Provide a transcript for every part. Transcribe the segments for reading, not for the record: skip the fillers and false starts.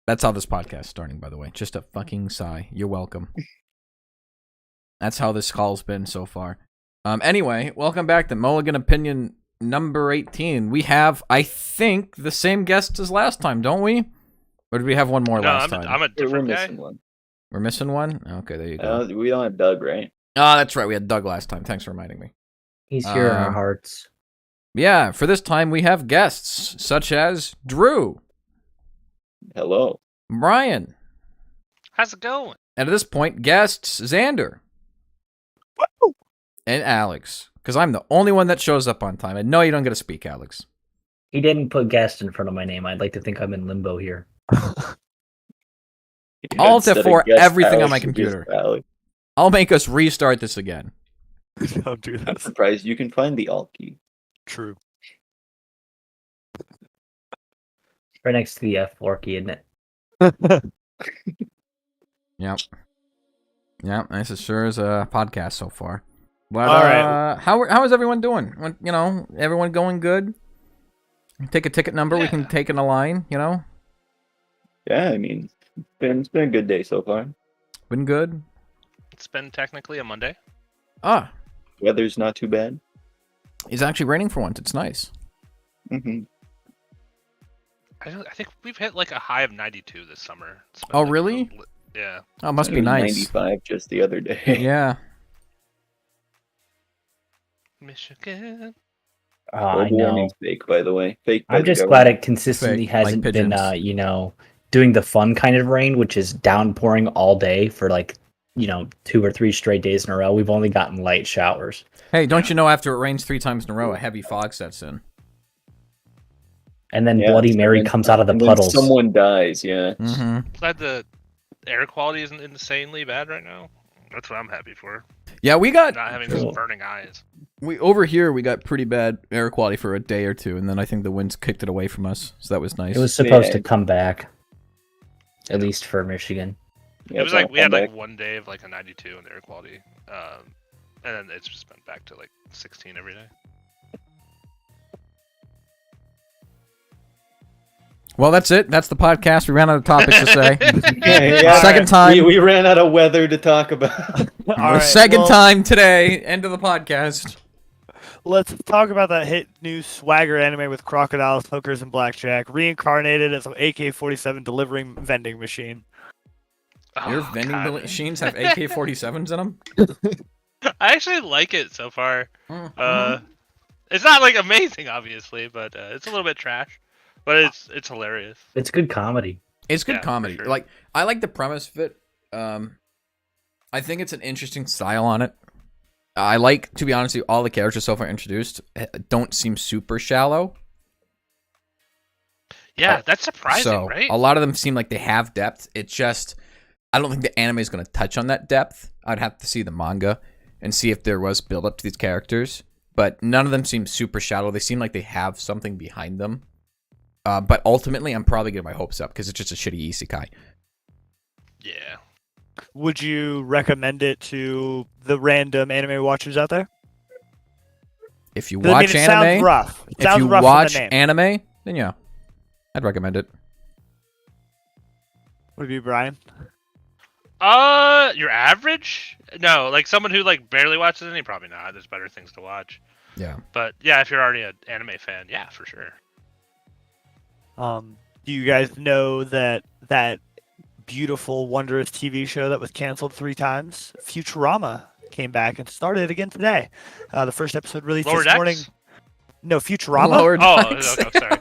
That's how this podcast is starting, by the way. Just a fucking sigh. You're welcome. That's how this call's been so far. Anyway, welcome back to Mulligan Opinion number 18. We have, I think, the same guests as last time, don't we? Or did we have one more last time? I'm a different guy. Missing one. We're missing one? Okay, there you go. We don't have Doug, right? Oh, that's right. We had Doug last time. Thanks for reminding me. He's here in our hearts. Yeah, for this time we have guests such as Drew. Hello. Brian. How's it going? And at this point, guests Xander. Woo! And Alex. Because I'm the only one that shows up on time. And no, you don't get to speak, Alex. He didn't put guest in front of my name. I'd like to think I'm in limbo here. Alt F4 everything Alex, on my computer. Alex. I'll make us restart this again. Don't do I'm that. surprised you can find the Alt key. True. Right next to the F4 key, isn't it? Yep. Yep, this is sure is a podcast so far. But All right. How is everyone doing? You know, everyone going good? Take a ticket number, we can take in a line, you know? Yeah, I mean, it's been a good day so far. Been good? It's been technically a Monday. Ah, Weather's not too bad. it's actually raining for once. It's nice. Mm-hmm. I think we've hit like a high of 92 this summer. It's been, Oh, like, really? Yeah. Oh, it must be nice. 95 just the other day. Yeah. Michigan. I Global know. warming's fake, by the way. Fake. by I'm the just government. glad it consistently Fake, like hasn't been, pigeons. doing the fun kind of rain, which is downpouring all day for 2 or 3 straight days in a row. We've only gotten light showers. Hey, don't you know after it rains 3 times in a row, a heavy fog sets in? And then Yeah, Bloody and Mary then- comes out of the and then puddles. someone dies, yeah. Mm-hmm. Glad the air quality isn't insanely bad right now. That's what I'm happy for. Yeah, we got Not having Cool. those burning eyes. over here. We got pretty bad air quality for a day or two, and then I think the winds kicked it away from us. So that was nice. It was supposed Yeah. to come back, at least for Michigan. Yeah, It was it's like all we had come like back. one day of like a 92 in the air quality, and then it's just been back to like 16 every day. Well, that's it. That's the podcast. We ran out of topics to say. Yeah, Second time. We ran out of weather to talk about. All The right, second well, time today. End of the podcast. Let's talk about that hit new swagger anime with crocodiles, hookers, and blackjack, reincarnated as an AK-47 delivering vending machine. Your Oh, vending God. machines have AK-47s in them? I actually like it so far. Mm-hmm. It's not like amazing, obviously, but it's a little bit trash. But it's hilarious. It's good comedy. It's good Yeah, for comedy. sure. Like, I like the premise of it. I think it's an interesting style on it. I like, to be honest with you, all the characters so far introduced don't seem super shallow. Yeah, that's surprising, So right? a lot of them seem like they have depth. It's just, I don't think the anime is going to touch on that depth. I'd have to see the manga and see if there was build up to these characters. But none of them seem super shallow. They seem like they have something behind them. But ultimately, I'm probably getting my hopes up because it's just a shitty isekai. Yeah. Would you recommend it to the random anime watchers out there? If you 'Cause, watch it anime, sounds rough. It if sounds you rough watch from the name. anime, then yeah, I'd recommend it. Would it be Brian? Your average? No, like someone who like barely watches any, probably not. There's better things to watch. Yeah. But yeah, if you're already an anime fan, yeah, for sure. Do you guys know that beautiful, wondrous TV show that was canceled 3 times, Futurama, came back and started again today? The first episode released Lower this Decks? morning. No, Futurama. Lower Oh, Decks. okay, sorry.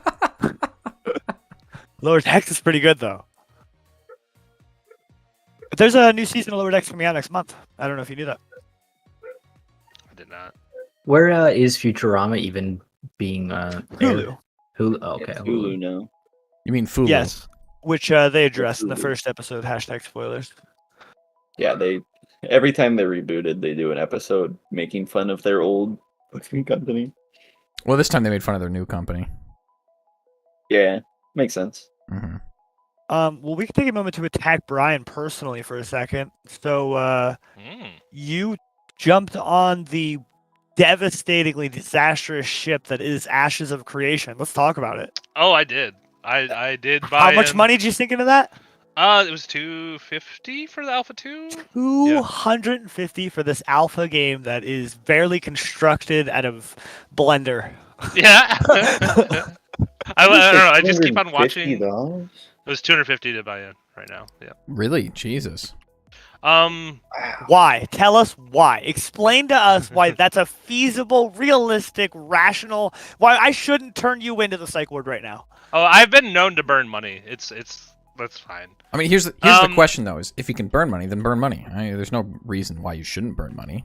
Lower Decks is pretty good though. But there's a new season of Lower Decks coming out next month. I don't know if you knew that. I did not. Where is Futurama even being aired? Hulu. Hulu. Oh, okay. It's Hulu now. You mean Fulu? Yes, which they addressed in the Hulu. first episode. # spoilers. Yeah, every time they rebooted, they do an episode making fun of their old booking company. Well, this time they made fun of their new company. Yeah, makes sense. Mm-hmm. Well, we can take a moment to attack Brian personally for a second. So, you jumped on the devastatingly disastrous ship that is Ashes of Creation. Let's talk about it. Oh, I did. I did buy. How much money did you sink into that? It was $250 for the Alpha 2. 250 for this alpha game that is barely constructed out of Blender. Yeah. I don't know. I just keep on watching. It $250? was $250 to buy in right now. Yeah. Really? Jesus. Why? Tell us why. Explain to us why that's a feasible, realistic, rational. Why I shouldn't turn you into the psych ward right now. Oh, I've been known to burn money. It's that's fine. I mean, here's the question though: is if you can burn money, then burn money. There's no reason why you shouldn't burn money.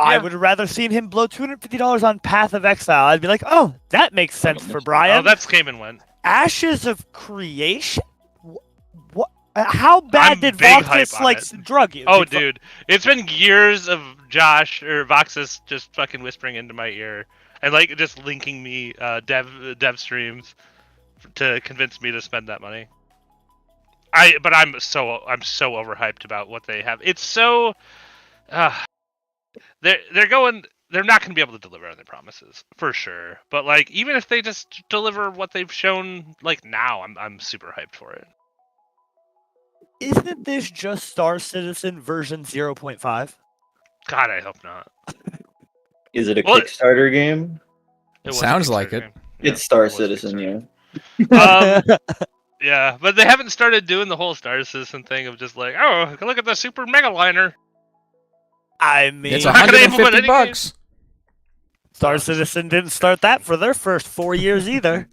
I Yeah. would have rather seen him blow $250 on Path of Exile. I'd be like, oh, that makes sense for Brian. Oh, that's came and went. Ashes of Creation? What? How bad I'm did big hype Voxus on like it. drug you? Oh, dude, it's been years of Josh or Voxus just fucking whispering into my ear and like just linking me dev streams to convince me to spend that money. But I'm so overhyped about what they have. It's so they're not going to be able to deliver on their promises for sure. But like even if they just deliver what they've shown like now, I'm super hyped for it. Isn't this just Star Citizen version 0.5? God, I hope not. Is it a Well, Kickstarter game? It was a Sounds like Kickstarter it. game. Yeah, It's Star it was a Citizen, Kickstarter. yeah. Yeah, but they haven't started doing the whole Star Citizen thing of just like, oh, look at the super mega liner. I mean, It's not gonna implement $150 any Star Citizen didn't start that for their first 4 years either.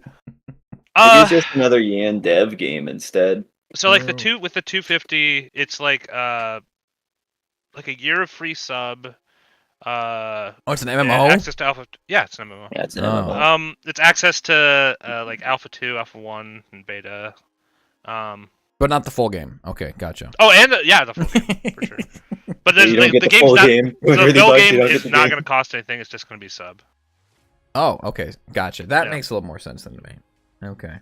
Maybe it's just another Yan Dev game instead. So like the 250, it's like a year of free sub. Oh, it's an and MMO. access to Alpha. Yeah, it's an MMO. Yeah, it's an Oh. MMO. It's access to like Alpha 2, Alpha 1, and Beta. But not the full game. Okay, gotcha. Oh, and the full game for sure. But then You don't get the the game's full not. game. The $250, full you game don't get is the not game. going to cost anything. It's just going to be sub. Oh, okay, gotcha. That Yeah. makes a little more sense than to me. Okay.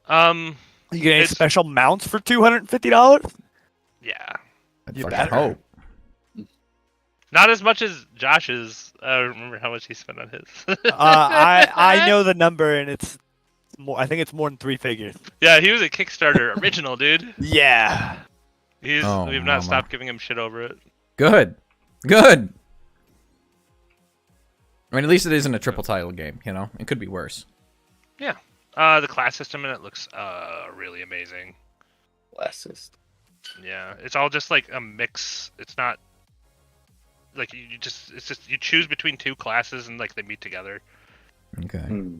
You get any It's- special mounts for $250? Yeah. I'd You fucking better. hope. Not as much as Josh's. I don't remember how much he spent on his. I know the number, and it's more. I think it's more than 3 figures. Yeah, he was a Kickstarter original, dude. Yeah. We've Oh, not mama. stopped giving him shit over it. Good. Good. I mean, at least it isn't a triple title game, you know? It could be worse. Yeah. The class system in it looks really amazing. Classist. Yeah, it's all just like a mix. It's not like it's just you choose between 2 classes and like they meet together. Okay. Hmm.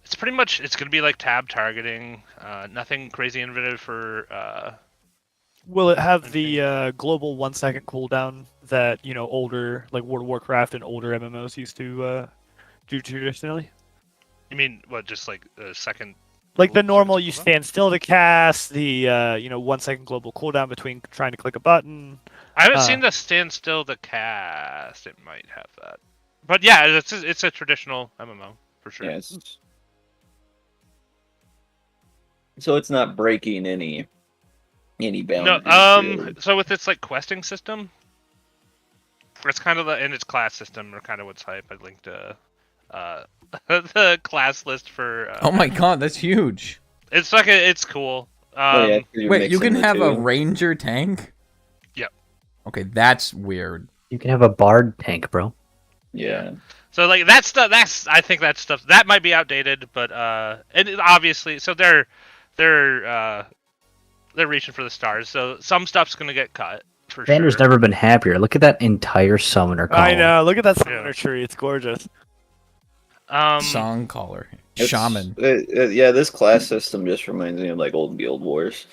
It's pretty much it's gonna be like tab targeting. Nothing crazy innovative for. Will it have the global 1 second cooldown that older like World of Warcraft and older MMOs used to do traditionally? You mean what? Just like a second. Like the Oops, normal, second you cooldown? stand still to cast the 1 second global cooldown between trying to click a button. I haven't seen the Stand Still the cast. It might have that, but yeah, it's a traditional MMO for sure. Yes. So it's not breaking any boundaries. No, really. so with its like questing system, it's kind of and its class system are kind of what's hype. I linked the class list for. Oh my god, that's huge. It's like it's cool. Oh, yeah, you're Wait, you mixing can the have a two. ranger tank? Yep. Okay, that's weird. You can have a bard tank, bro. Yeah. So like that stuff, I think that stuff that might be outdated, but obviously, so they're reaching for the stars. So some stuff's gonna get cut for Vander's sure. never been happier. Look at that entire summoner column. I know. Look at that summoner tree. It's gorgeous. Song caller. It's- Shaman. yeah, this class system just reminds me of like old Guild Wars.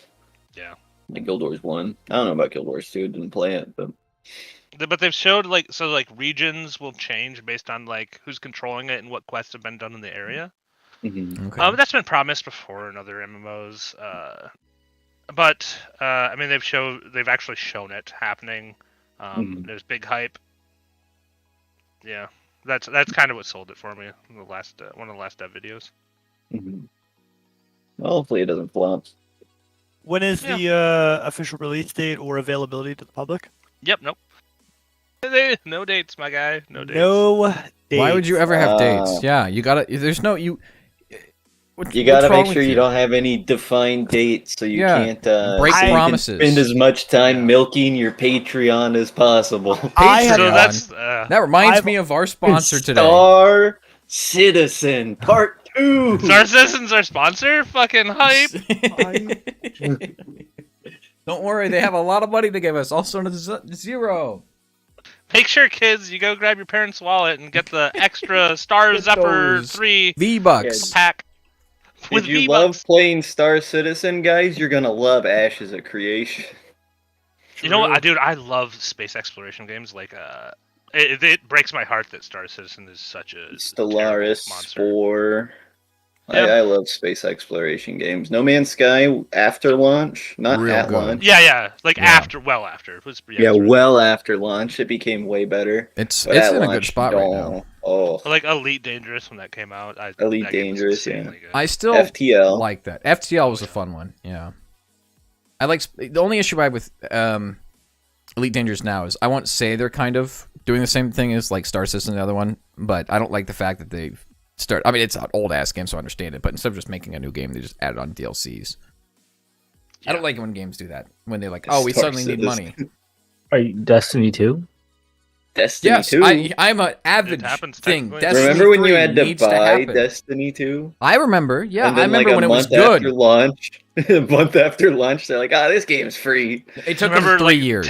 Yeah. Like Guild Wars 1. I don't know about Guild Wars 2, didn't play it, but But they've showed like regions will change based on like who's controlling it and what quests have been done in the area. Okay. That's been promised before in other MMOs. But I mean they've actually shown it happening. There's big hype. Yeah, that's kind of what sold it for me in the last one of the last dev videos. Well, hopefully it doesn't flop. When is the official release date or availability to the public? Yep. Nope. No dates, my guy. No dates. No dates. Why would you ever have dates? Yeah, you gotta. There's no you. You gotta what's wrong make sure with you don't have any defined dates, so you Yeah, can't break so you can promises. spend as much time milking your Patreon as possible. I have So Patreon. that's That reminds me of our sponsor today. Star Citizen Part 2. Star Citizen's our sponsor. Fucking hype. Don't worry, they have a lot of money to give us. Also known as zero. Make sure, kids, you go grab your parents' wallet and get the extra Star Get Zephyr those 3 V-Bucks. pack. With If you V-Bucks. love playing Star Citizen, guys, you're gonna love Ashes of Creation. You know what, dude? I love space exploration games. Like, it breaks my heart that Star Citizen is such a Stellaris, terrible monster. Spore. Yeah. I love space exploration games. No Man's Sky after launch, not Real at good. launch. Yeah. Like Yeah. after. It was. Yeah, it was really well after launch, it became way better. It's But it's at in a good launch, spot right now. no. Oh, like Elite Dangerous when that came out. Elite that game was Dangerous, yeah. insanely good. I still FTL. like that. FTL was a fun one. Yeah. I like the only issue I have with Elite Dangerous now is I won't say they're kind of doing the same thing as like Star Citizen, the other one, but I don't like the fact that they've I mean, it's an old ass game, so I understand it. But instead of just making a new game, they just added on DLCs. I don't like it when games do that. When they're like, "Oh, we Star suddenly need Citizen. money." Are you Destiny 2? Destiny Yes, 2. I'm an avid It happens thing. technically. Destiny Remember when you 3 had to needs buy happen. Destiny 2? I remember. Yeah, And I then, remember like, when a it was month after good. launch, a month after launch, they're like, this game's free. It took Remember, them 3 like, years.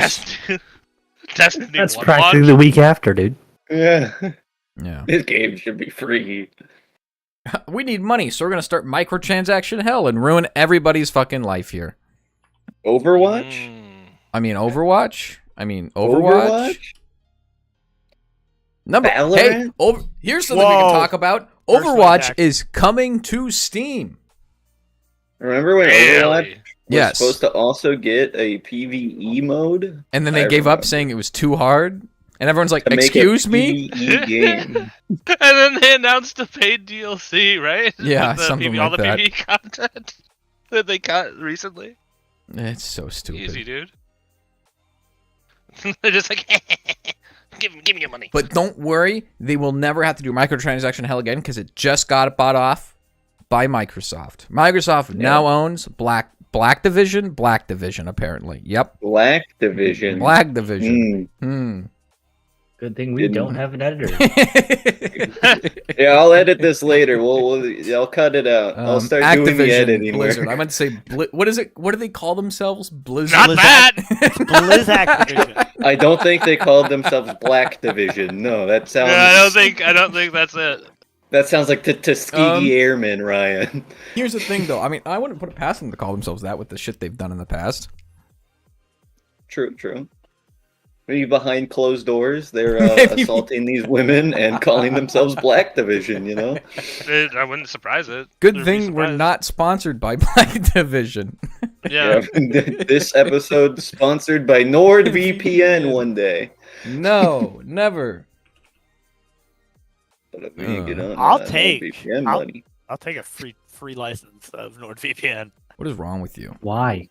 Destiny That's 1 practically launch? the week after, dude. Yeah. Yeah. This game should be free. We need money, so we're gonna start microtransaction hell and ruin everybody's fucking life here. Overwatch? I mean, Overwatch. Overwatch. Hey, Valorant? here's something we can Whoa. talk about. Personal Overwatch attack. is coming to Steam. Remember when Overwatch Really? was Yes. supposed to also get a PvE mode? And then they I gave up remember. saying it was too hard. And everyone's like, To make a excuse me? PvE game. And then they announced a paid DLC, right? Yeah, With the something all like the that. PvE content that they cut recently. It's so stupid. Easy, dude. They're just like, give me your money. But don't worry, they will never have to do microtransaction hell again because it just got bought off by Microsoft. Microsoft now owns Black Division, apparently. Yep. Black Division. Black Division. Good thing we Didn't- don't have an editor. Yeah, I'll edit this later. I'll cut it out. I'll start doing the editing. Blizzard. work. I meant to say, what is it? What do they call themselves? Blizzard. Not that. Blizz Activision. I don't think they called themselves Black Division. No, that sounds. Yeah, I don't think that's it. That sounds like the Tuskegee Airmen, Ryan. Here's the thing, though. I mean, I wouldn't put it past them to call themselves that with the shit they've done in the past. True. Maybe behind closed doors, they're Maybe. assaulting these women and calling themselves Black Division, you know? I wouldn't surprise it. Good Wouldn't be thing we're surprised. not sponsored by Black Division. Yeah. This episode sponsored by NordVPN one day. No, never. But if we ain't get on I'll that take- NordVPN I'll- money. I'll take a free license of NordVPN. What is wrong with you? Why?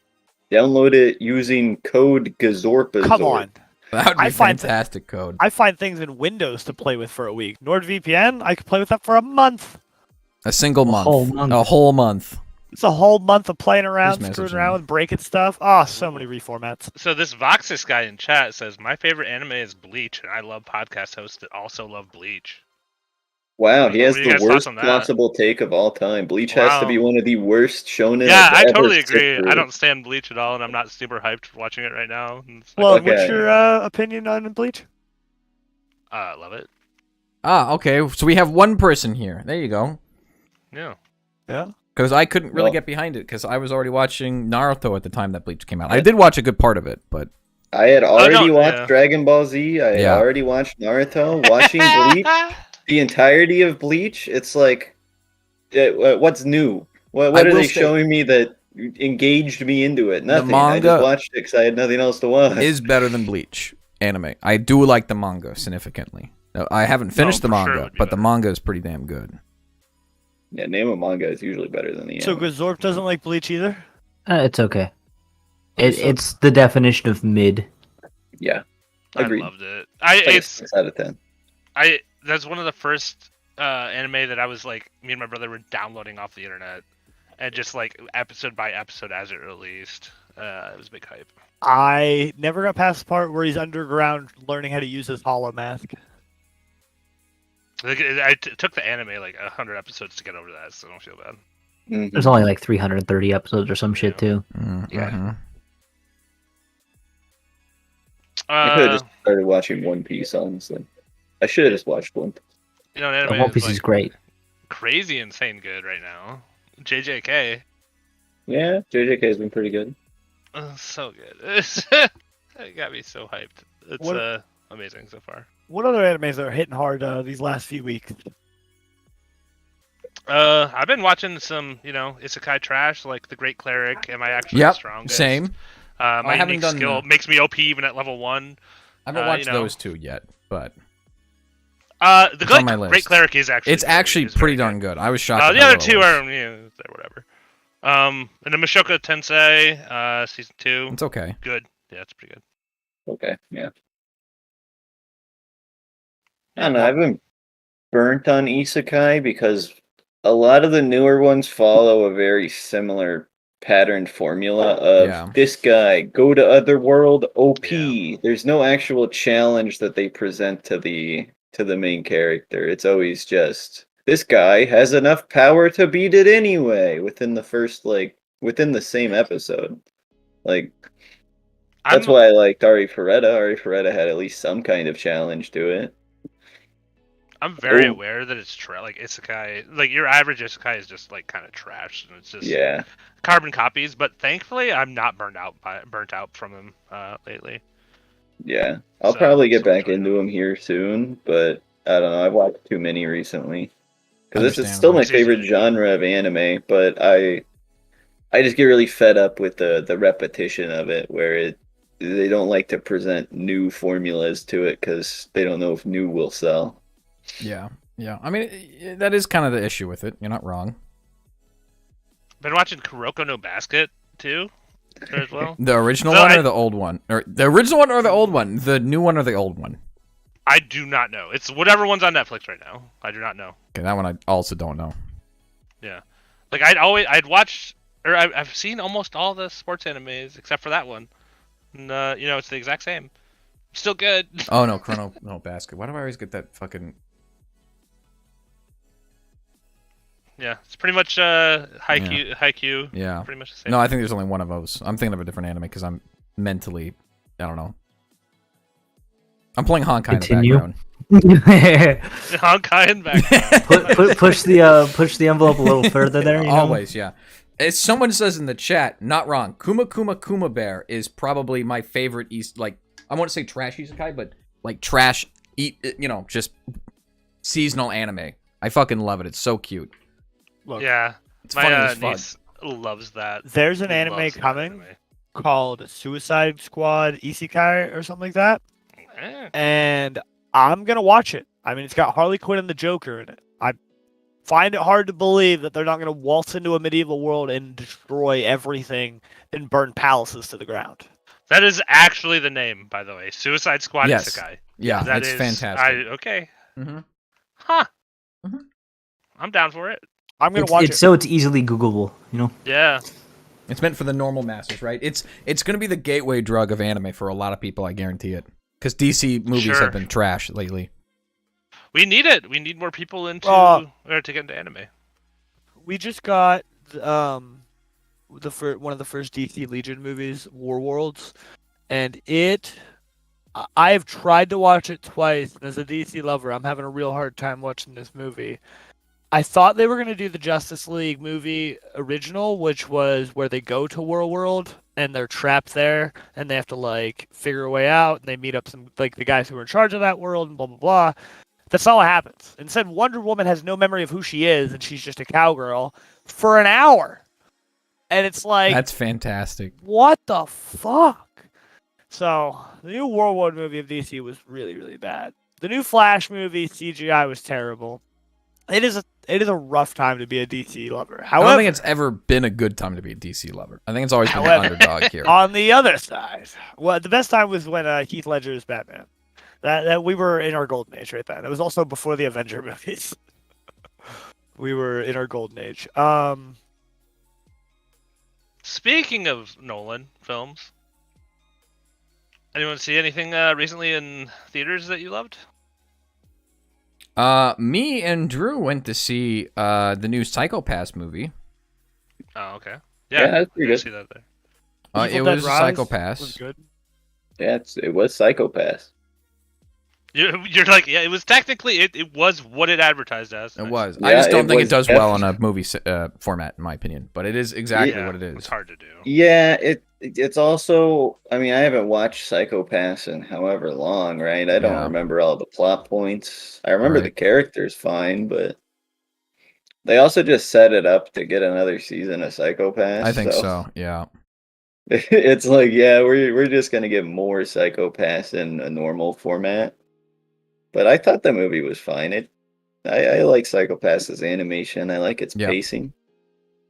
Download it using code Gazorpazorp. Come on. That would be I find fantastic code. I find things in Windows to play with for a week. NordVPN, I could play with that for a month. A single month. whole month. A whole month. It's a whole month of playing around, Who's screwing messaging around me? with breaking stuff. Oh, so many reformats. So this Voxus guy in chat says my favorite anime is Bleach, and I love podcast hosts that also love Bleach. Wow, he has What are you the guys' worst thoughts on that? possible take of all time. Bleach has to Wow. be one of the worst shonen. Yeah, I've I ever totally sit agree. through. I don't stand Bleach at all, and I'm not super hyped for watching it right now. And it's like, Well, Okay. what's your opinion on Bleach? love it. Ah, okay. So we have one person here. There you go. Yeah. Yeah. Because I couldn't really Well- get behind it because I was already watching Naruto at the time that Bleach came out. I did watch a good part of it, but I had already watched yeah. Dragon Ball Z. I had Yeah. already watched Naruto. Watching Bleach, the entirety of Bleach, it's like, what's new? What I are will they say- showing me that engaged me into it? Nothing. I manga just watched it because I had nothing else to watch. is better than Bleach anime. I do like the manga significantly. Now, I haven't finished the for sure it manga, would be but the better. manga is pretty damn good. Yeah, name a manga is usually better than the So anime. Gazorp doesn't like Bleach either? It's okay. It's the definition of mid. Yeah, I agreed. loved it. Like a It's 6 out of 10. that's one of the first anime that I was like, me and my brother were downloading off the internet, and just like episode by episode as it released. It was a big hype. I never got past the part where he's underground learning how to use his hollow mask. Like, it took the anime like 100 episodes to get over that, so don't feel bad. Mhm. There's only like 330 episodes or some shit too. Mhm. I could have Uh, just started watching One Piece, honestly. I should have just watched One Piece. you know, an anime One Piece is is like, great. crazy insane good right now. JJK, Yeah, JJK has been pretty good. so good. It got me so hyped. It's What- amazing so far. What other animes are hitting hard these last few weeks? I've been watching some, isekai trash like The Great Cleric. Am I actually the Yep, strongest? same. My I haven't unique done skill the- makes me OP even at level 1. I haven't you watched know. those two yet, but The It's on my Great list. Cleric is actually it's actually is pretty very darn good. I was shocked. good. at The how other well it two was. are they're whatever. And the Mushoku Tensei season 2, It's okay. good. Yeah, it's pretty good. Okay, yeah. I don't know, I've been burnt on Isekai because a lot of the newer ones follow a very similar patterned formula of Yeah. this guy, go to other world, OP. There's no actual challenge that they present to the main character. It's always just this guy has enough power to beat it anyway within the same episode. Like that's why I liked Ari Ferretta. Ari Ferretta had at least some kind of challenge to it. I'm very Oh. aware that it's like isekai. Like your average isekai is just like kind of trash, and it's just Yeah. carbon copies. But thankfully, I'm not burnt out from them lately. Yeah, I'll So- probably get so back enjoy into them. them here soon, but I don't know. I've watched too many recently because this is Understandable. still my It's easy favorite to do. genre of anime. But I just get really fed up with the repetition of it, where they don't like to present new formulas to it because they don't know if new will sell. Yeah. I mean, that is kind of the issue with it. You're not wrong. Been watching Kuroko no Basket too, as well. The original No, one I- or the old one? Or the original one or the old one? The new one or the old one? I do not know. It's whatever one's on Netflix right now. I do not know. Okay, that one I also don't know. Like I'd watched or I've seen almost all the sports animes except for that one. And, it's the exact same. Still good. Oh no, Chrono no Basket. Why do I always get that fucking? Yeah, it's pretty much Haikyuu. Yeah. Pretty much the same. No, I think there's only one of those. I'm thinking of a different anime because I'm mentally, I don't know. I'm playing Honkai Continue. in the background. Honkai in background. push the envelope a little further there. You know? Always, yeah. As someone says in the chat, not wrong. Kuma Kuma Kuma Bear is probably my favorite I won't say trash isekai, but like trash, just seasonal anime. I fucking love it. It's so cute. Look, Yeah, It's funny my as fuck. niece loves that. there's an Loves anime that coming anime. called Suicide Squad Isekai or something like that, Eh. and I'm gonna watch it. I mean, it's got Harley Quinn and the Joker in it. I find it hard to believe that they're not gonna waltz into a medieval world and destroy everything and burn palaces to the ground. That is actually the name, by the way. Suicide Squad Yes. Isekai. Yeah, That it's is- fantastic. Okay. Mm-hmm. Huh. Mhm. I'm down for it. I'm gonna watch it. So it's easily Googleable, you know? Yeah. It's meant for the normal masses, right? It's going to be the gateway drug of anime for a lot of people, I guarantee it. Because DC movies Sure. have been trash lately. We need it. We need more people into or to get into anime. We just got one of the first DC Legion movies, War Worlds, and I have tried to watch it twice, and as a DC lover, I'm having a real hard time watching this movie. I thought they were going to do the Justice League movie original, which was where they go to World and they're trapped there and they have to like figure a way out and they meet up some like the guys who are in charge of that world and blah blah blah. That's not what happens. Instead, Wonder Woman has no memory of who she is and she's just a cowgirl for an hour. And it's like, That's fantastic. what the fuck? So, the new World movie of DC was really, really bad. The new Flash movie, CGI, was terrible. It is a rough time to be a DC lover. I However, don't think it's ever been a good time to be a DC lover. I think it's always been the However- underdog here. on the other side, well, the best time was when Heath Ledger was Batman. That we were in our golden age right then. It was also before the Avenger movies. We were in our golden age. Speaking of Nolan films, anyone see anything recently in theaters that you loved? Me and Drew went to see the new Psycho-Pass movie. Oh, okay. Yeah, that's pretty I good. see that there. It Evil Dead was Rise Psycho-Pass. was good. Yeah, it was Psychopath. You're like, yeah, it was technically it was what it advertised as. It was. Yeah, I just don't it think it was does well on a movie format, in my opinion. But it is exactly Yeah, what it It's is. hard to do. Yeah, it's also. I mean, I haven't watched Psychopaths in however long, right? I don't Yeah. remember all the plot points. I remember the Right. characters fine, but they also just set it up to get another season of Psychopaths. I think so. Yeah. It's like, yeah, we're just gonna get more Psychopaths in a normal format. But I thought the movie was fine. I like Psychopaths' animation. I like its Yeah. pacing.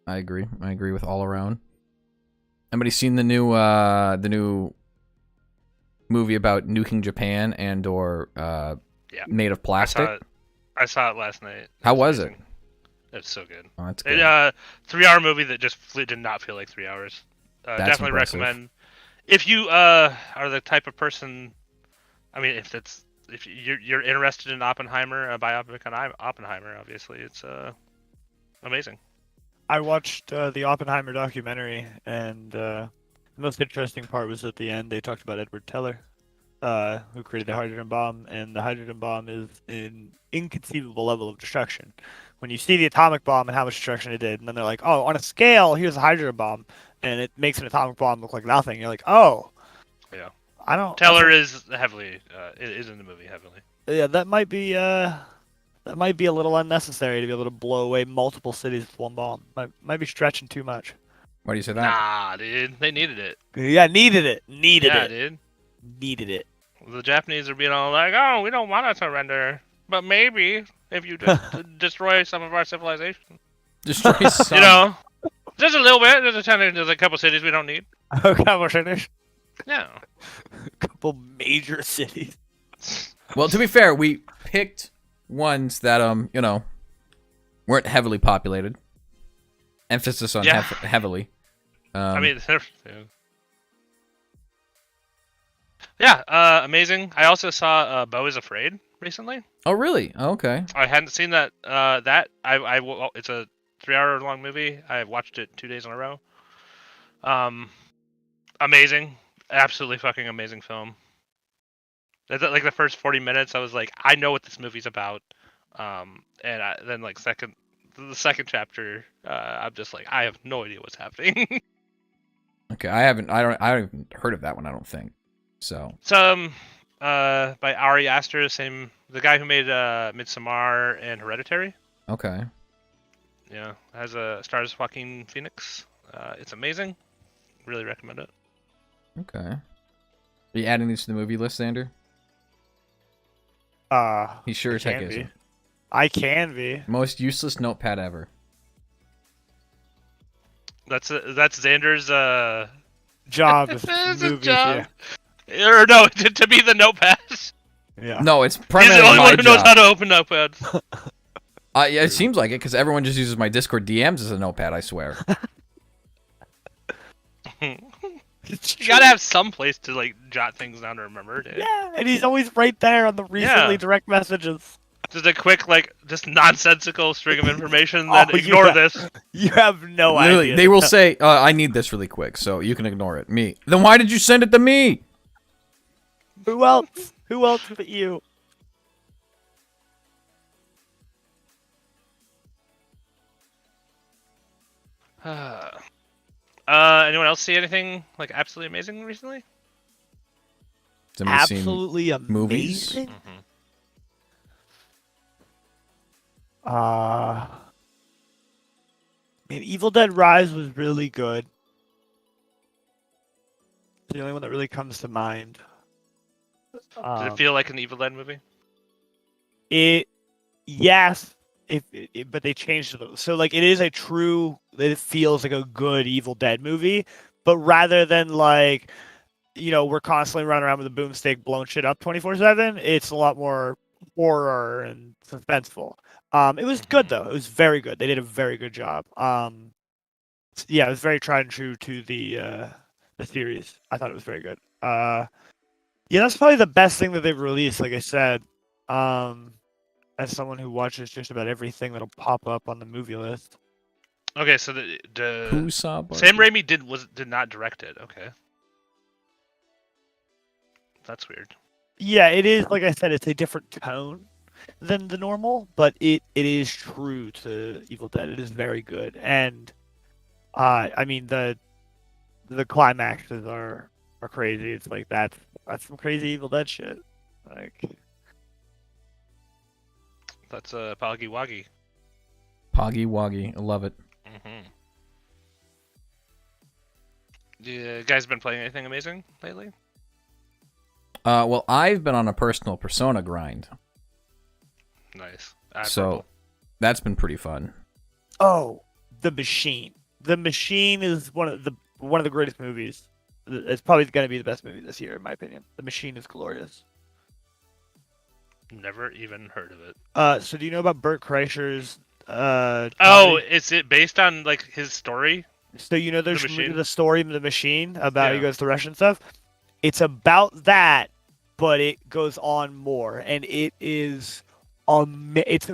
I agree. I agree with all around. Anybody seen the new movie about nuking Japan and or Yeah. made of plastic? I saw it last night. How was it? amazing. It's so good. Oh, that's good. 3-hour movie that just did not feel like 3 hours. That's Definitely impressive. recommend. If you are the type of person, I mean, if you're interested in Oppenheimer, a biopic on Oppenheimer, obviously it's amazing. I watched the Oppenheimer documentary, and the most interesting part was at the end. They talked about Edward Teller, who created the hydrogen bomb, and the hydrogen bomb is an inconceivable level of destruction. When you see the atomic bomb and how much destruction it did, and then they're like, "Oh, on a scale, here's a hydrogen bomb," and it makes an atomic bomb look like nothing. You're like, "Oh, Yeah. I don't." Teller is heavily is in the movie heavily. Yeah, that might be a little unnecessary to be able to blow away multiple cities with one bomb. Might be stretching too much. Why do you say that? Nah, dude, they needed it. Yeah, needed it. Yeah, dude. Needed it. The Japanese are being all like, "Oh, we don't want to surrender, but maybe if you destroy some of our civilization, Destroy some. you know, just a little bit. There's a couple cities we don't need." Okay, we're finished. Yeah. A couple major cities. Well, to be fair, we picked ones that weren't heavily populated. Emphasis on Yeah. heavily. I mean, yeah, amazing. I also saw Beau is Afraid recently. Oh really? Oh, okay. I hadn't seen that. It's a 3-hour long movie. I watched it 2 days in a row. Amazing, absolutely fucking amazing film. Like the first 40 minutes, I was like, I know what this movie's about. Then like the second chapter, I'm just like, I have no idea what's happening. Okay, I haven't even heard of that one. I don't think. So Some by Ari Aster, the guy who made Midsommar and Hereditary. okay. Yeah, has stars Joaquin Phoenix. It's amazing. Really recommend it. Okay. Are you adding these to the movie list, Xander? He sure I as heck can be. isn't. I can be. Most useless notepad ever. That's Xander's Job is It's a movies. job. Or no, to be the notepad. Yeah. No, it's He's primarily the only my one who knows job. how to open notepads. Yeah, it seems like it because everyone just uses my Discord DMs as a notepad. I swear. You gotta have some place to like jot things down to remember. Dude. Yeah, and he's always right there on the recently Yeah. direct messages. Just a quick, just nonsensical string of information. Oh, Then you ignore got- this. You have no Literally, idea. they will say, "I need this really quick," so you can ignore it. Me. Then why did you send it to me? Who else? Who else but you? Anyone else see anything like absolutely amazing recently? Somebody seen Absolutely amazing. movies? Man, Evil Dead Rise was really good. It's the only one that really comes to mind. Did it feel like an Evil Dead movie? Yes, but they changed it. So like it is a true. It feels like a good Evil Dead movie, but rather than like, we're constantly running around with a boomstick blowing shit up 24/7. It's a lot more horror and suspenseful. It was good though. It was very good. They did a very good job. Yeah, it was very tried and true to the series. I thought it was very good. Yeah, that's probably the best thing that they've released. Like I said, as someone who watches just about everything that'll pop up on the movie list. Okay, so Who saw Barbie? Sam Raimi did not direct it. Okay, that's weird. Yeah, it is. Like I said, it's a different tone than the normal, but it is true to Evil Dead. It is very good, and I mean the climaxes are crazy. It's like that's some crazy Evil Dead shit. Like That's Poggy Woggy. Poggy Woggy. I love it. You guys been playing anything amazing lately? Well, I've been on a personal Persona grind, Nice. so that's been pretty fun. oh, The Machine. The Machine is one of the greatest movies. It's probably going to be the best movie this year, in my opinion. The Machine is glorious. Never even heard of it. So do you know about Burt Kreischer's? Oh, comedy? is it based on like his story? So there's Machine? the story of The Machine about Yeah. he goes to Russia and stuff. It's about that, but it goes on more, and it is it's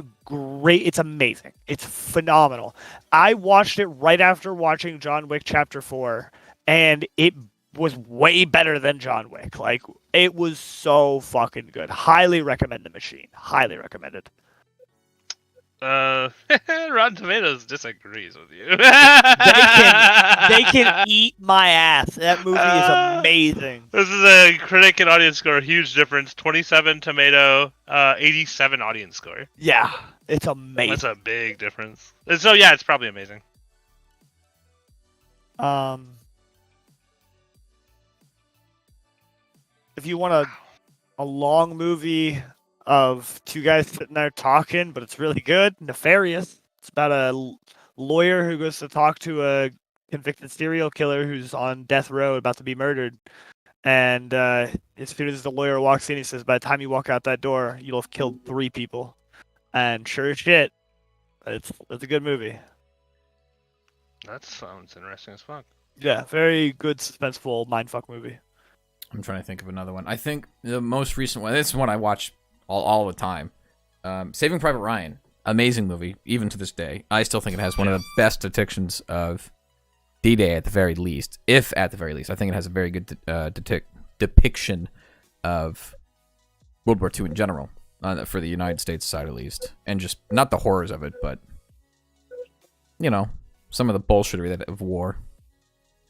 amazing. It's phenomenal. I watched it right after watching John Wick Chapter 4, and it was way better than John Wick. Like, it was so fucking good. Highly recommend The Machine. Highly recommended. Rotten Tomatoes disagrees with you. They can eat my ass. That movie is amazing. This is a critic and audience score. Huge difference. 27 tomato, 87 audience score. Yeah, it's amazing. That's a big difference. And so yeah, it's probably amazing. If you want a long movie of two guys sitting there talking, but it's really good, Nefarious. It's about a lawyer who goes to talk to a convicted serial killer who's on death row about to be murdered. And as soon as the lawyer walks in, he says, by the time you walk out that door, you'll have killed 3 people. And sure as shit, it's a good movie. That sounds interesting as fuck. Yeah, very good suspenseful mindfuck movie. I'm trying to think of another one. I think the most recent one. This is one I watch all the time. Saving Private Ryan, amazing movie, even to this day. I still think it has one of the best depictions of D-Day at the very least. If at the very least, I think it has a very good depiction of World War II in general, for the United States side at least, and just not the horrors of it, but some of the bullshittery of war.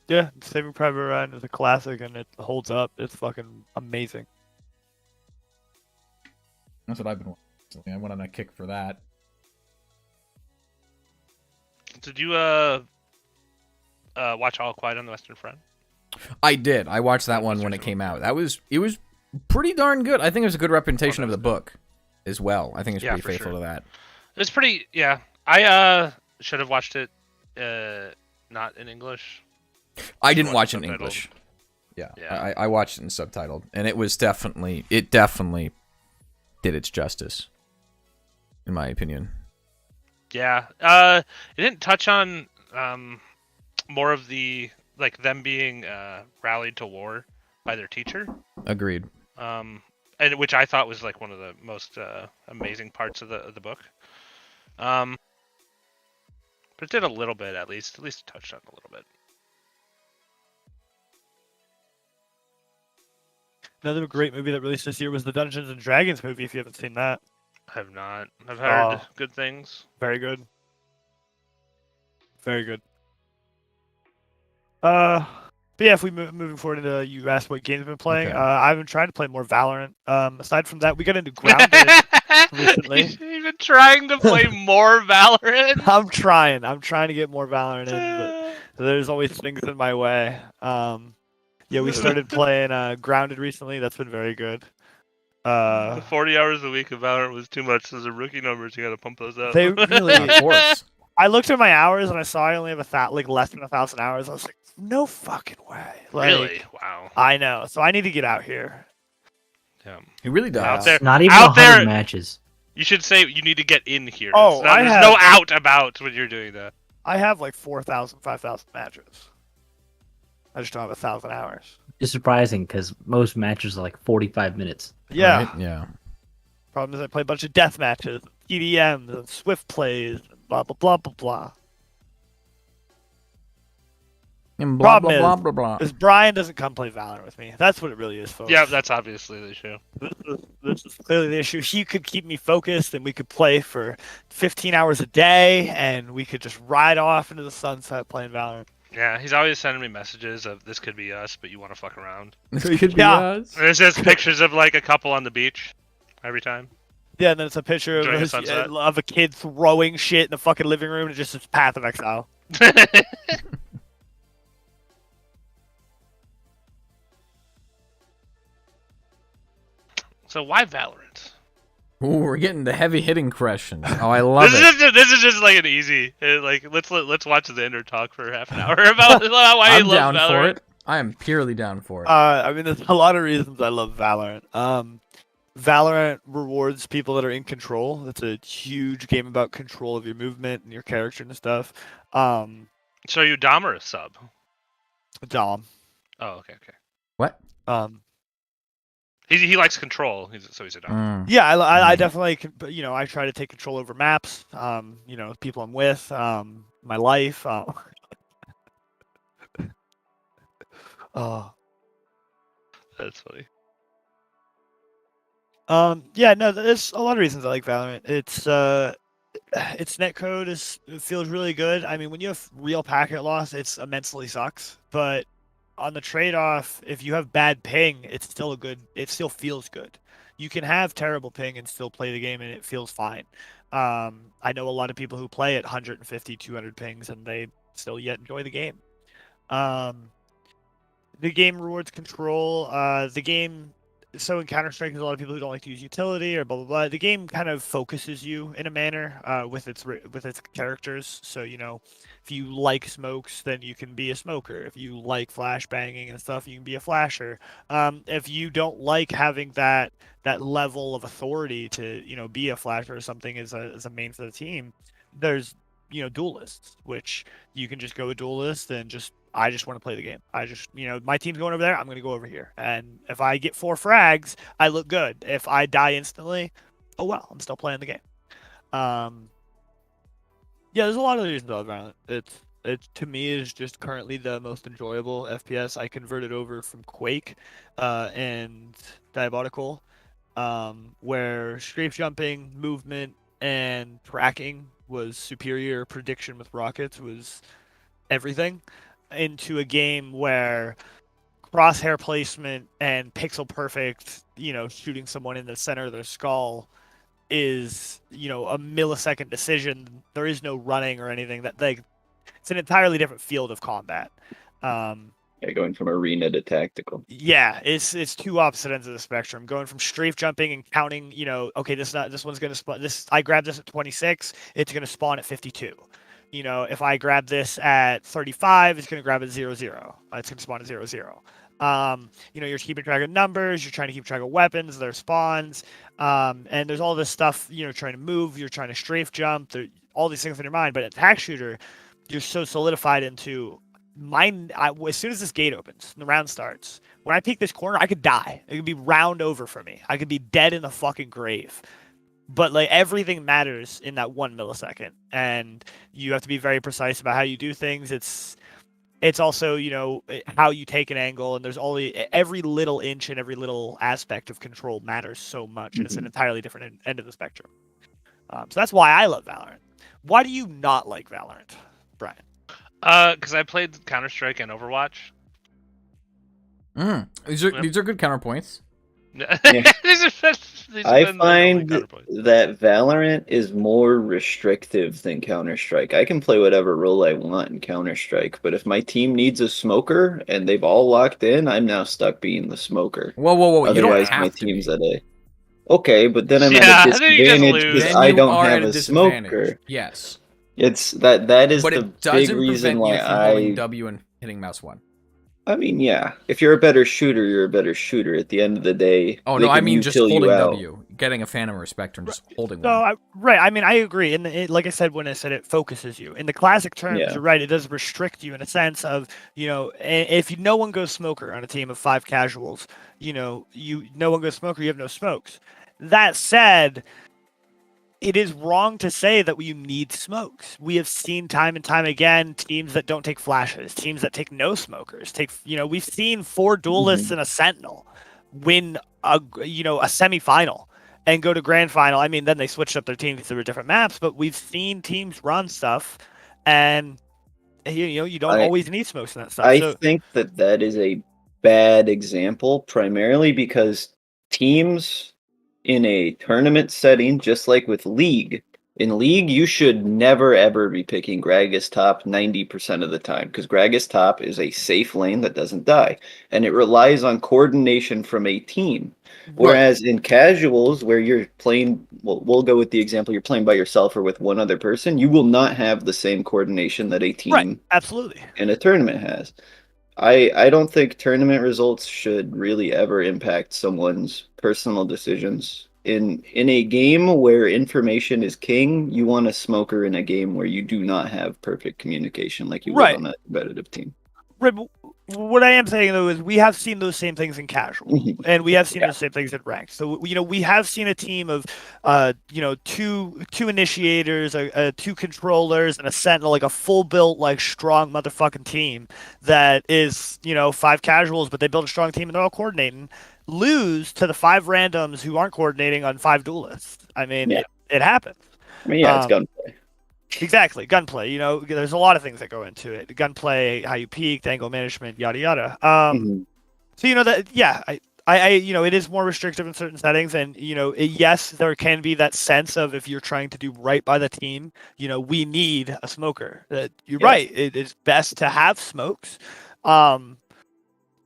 Yeah, Saving Private Ryan is a classic, and it holds up. It's fucking amazing. That's what I've been watching. I went on a kick for that. Did you watch All Quiet on the Western Front? I did. I watched that one when it came out. It was pretty darn good. I think it was a good representation of the book as well. I think it's pretty faithful to that. It was pretty. Yeah, I should have watched it not in English. I didn't watch it in English. Yeah. I watched it in subtitled, and it definitely did its justice, in my opinion. Yeah. It didn't touch on more of the them being rallied to war by their teacher. Agreed. And which I thought was one of the most amazing parts of the book. But it did a little bit, at least it touched on a little bit. Another great movie that released this year was the Dungeons and Dragons movie. If you haven't seen that, I have not. I've heard good things. Very good. Very good. But yeah, if we moving forward into you asked what games I've been playing. Okay. I've been trying to play more Valorant. Aside from that, we got into Grounded recently. You've been trying to play more Valorant. I'm trying to get more Valorant in, but there's always things in my way. Yeah, we started playing Grounded recently. That's been very good. 40 hours a week of Valorant was too much. Those are rookie numbers. You got to pump those up. They really, Of course. I looked at my hours and I saw I only have less than 1,000 hours. I was like, no fucking way. Really? Wow. I know. So I need to get out here. Yeah. He really does. Out there, Not even out 100 there, matches. You should say you need to get in here. Oh, there's no out about when you're doing that. I have 4,000, 5,000 matches. I just don't have 1,000 hours. It's surprising because most matches are 45 minutes. Yeah. Right? Yeah. Problem is I play a bunch of death matches, EDMs, and Swift plays, and blah, blah, blah, blah, blah. And blah, Problem blah, is- blah, blah, blah. Because Brian doesn't come play Valorant with me. That's what it really is, folks. Yeah, that's obviously the issue. This is clearly the issue. He could keep me focused, and we could play for 15 hours a day, and we could just ride off into the sunset playing Valorant. Yeah, he's always sending me messages of this could be us, but you want to fuck around. This could be Yeah. us. And it's just pictures of a couple on the beach every time. Yeah, and then it's a picture Enjoying the of, sunset. of a kid throwing shit in the fucking living room, and just his Path of Exile. So why Valorant? Ooh, we're getting the heavy hitting questions. Oh, I love This it. is just an easy. Let's watch the inner talk for half an hour about why I'm you down love Valorant. for it. I am purely down for it. I mean, there's a lot of reasons I love Valorant. Valorant rewards people that are in control. It's a huge game about control of your movement and your character and stuff. So are you Dom or a sub? Dom. Oh, okay. What? He likes control. So he's a Dom. Yeah, I definitely, I try to take control over maps. People I'm with, my life. Oh. That's funny. Yeah, no, there's a lot of reasons I like Valorant. Its netcode it feels really good. I mean, when you have real packet loss, it's immensely sucks. But on the trade-off, if you have bad ping, it still feels good. You can have terrible ping and still play the game, and it feels fine. I know a lot of people who play at 150, 200 pings, and they still yet enjoy the game. The game rewards control. So in Counter-Strike, there's a lot of people who don't like to use utility or blah blah blah. The game kind of focuses you in a manner with its characters. So if you like smokes, then you can be a smoker. If you like flash banging and stuff, you can be a flasher. If you don't like having that level of authority to be a flasher or something as a main for the team, there's duelists, which you can just go a duelist and I just want to play the game. I just, my team's going over there, I'm going to go over here. And if I get 4 frags, I look good. If I die instantly, oh well, I'm still playing the game. Yeah, there's a lot of reasons I love Valorant. It to me is just currently the most enjoyable FPS. I converted over from Quake and Diabolical, where strafe jumping, movement, and tracking was superior. Prediction with rockets was everything. into a game where crosshair placement and pixel perfect, shooting someone in the center of their skull is, a millisecond decision. There is no running or anything. It's an entirely different field of combat. Going from arena to tactical. Yeah, it's two opposite ends of the spectrum. Going from strafe jumping and counting, okay, this one's gonna spawn. I grab this at 26, it's gonna spawn at 52. If I grab this at 35, it's gonna grab at 0, 0. It's gonna spawn at 0, 0. You're keeping track of numbers, you're trying to keep track of weapons, their spawns, and there's all this stuff, trying to move, you're trying to strafe jump, all these things in your mind. But attack shooter, you're so solidified into as soon as this gate opens and the round starts, when I peek this corner, I could die. It could be round over for me. I could be dead in the fucking grave. But like everything matters in that 1 millisecond, and you have to be very precise about how you do things. It's also, how you take an angle, and there's every little inch and every little aspect of control matters so much. And it's an entirely different end of the spectrum. So that's why I love Valorant. Why do you not like Valorant, Brian? Because I played Counter-Strike and Overwatch. These are good counterpoints. I find that Valorant is more restrictive than Counter-Strike. I can play whatever role I want in Counter-Strike, but if my team needs a smoker and they've all locked in, I'm now stuck being the smoker. Whoa. Otherwise, my team's at a... Okay, but then I'm at a disadvantage because I don't have a smoker. Yes. It's that is the big reason why I W and hitting mouse 1. I mean, yeah. If you're a better shooter, you're a better shooter. At the end of the day. Oh no, I mean just holding W, getting a Phantom or Spectre, and just holding one. Right. I mean, I agree. And like I said when I said it focuses you. In the classic terms, you're right. It does restrict you in a sense of, if no one goes smoker on a team of 5 casuals, no one goes smoker, you have no smokes. That said, it is wrong to say that you need smokes. We have seen time and time again teams that don't take flashes, teams that take no smokers. We've seen 4 duelists and a sentinel win a semifinal and go to grand final. I mean, then they switched up their team because there were different maps, but we've seen teams run stuff, and you don't always need smokes in that stuff. I think that is a bad example, primarily because teams in a tournament setting, just like with League. In League, you should never, ever be picking Gragas top 90% of the time, because Gragas top is a safe lane that doesn't die, and it relies on coordination from a team. Whereas in casuals, where you're playing, we'll go with the example, you're playing by yourself or with one other person, you will not have the same coordination that a team absolutely in a tournament has. I don't think tournament results should really ever impact someone's personal decisions. In a game where information is king, you want a smoker in a game where you do not have perfect communication like you would on a competitive team. Right, but what I am saying though is we have seen those same things in casual, and we have seen those same things in ranked. So we have seen a team of two initiators, 2 controllers, and a sentinel, like a full built, like strong motherfucking team that is 5 casuals, but they build a strong team and they're all coordinating. Lose to the 5 randoms who aren't coordinating on 5 duelists. I mean, it happens. I mean, it's gunplay. Exactly, gunplay. There's a lot of things that go into it. Gunplay, how you peak, the angle management, yada yada. So that, it is more restrictive in certain settings, and yes, there can be that sense of if you're trying to do right by the team, we need a smoker. You're right. It is best to have smokes, and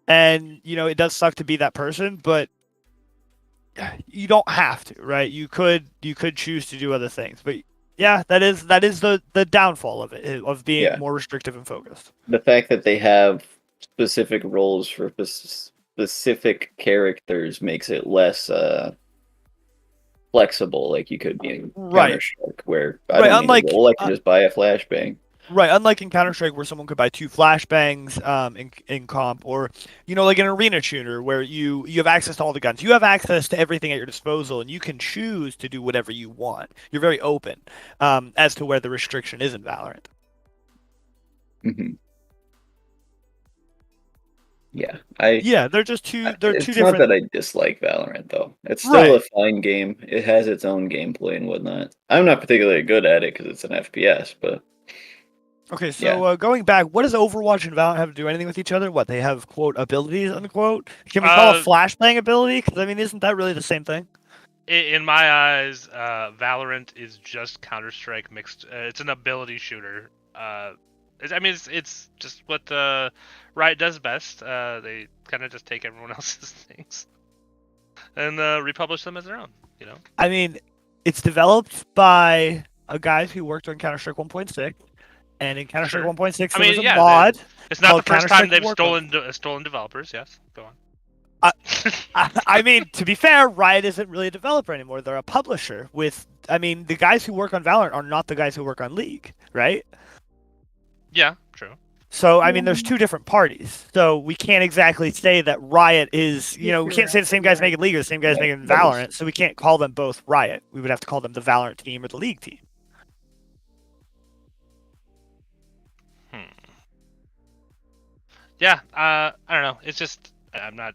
it does suck to be that person, but you don't have to, right? You could choose to do other things, but. Yeah, that is the downfall of it, of being more restrictive and focused. The fact that they have specific roles for specific characters makes it less flexible, like you could be in Counter-Strike, where I don't need a role, I can just buy a flashbang. Right, unlike in Counter-Strike where someone could buy 2 flashbangs in comp, or like an arena shooter where you have access to all the guns. You have access to everything at your disposal, and you can choose to do whatever you want. You're very open as to where the restriction is in Valorant. Yeah, they're just two. It's two different. Not that I dislike Valorant though. It's still a fine game. It has its own gameplay and whatnot. I'm not particularly good at it because it's an FPS, but Okay, so going back, what does Overwatch and Valorant have to do anything with each other? What, they have, quote, abilities, unquote? Can we call a flashbang ability? Because, I mean, isn't that really the same thing? In my eyes, Valorant is just Counter-Strike mixed. It's an ability shooter. It's just what Riot does best. They kind of just take everyone else's things and republish them as their own, you know? I mean, it's developed by a guy who worked on Counter-Strike 1.6. And in Counter-Strike 1.6, there was a mod. It's not the first time they've stolen developers. Yes, go on. I mean, to be fair, Riot isn't really a developer anymore. They're a publisher. The guys who work on Valorant are not the guys who work on League, right? Yeah, true. So, I mean, there's two different parties. So we can't exactly say that Riot is, we can't say the same guys making League or the same guys making Valorant. So we can't call them both Riot. We would have to call them the Valorant team or the League team. Yeah, I don't know. It's just I'm not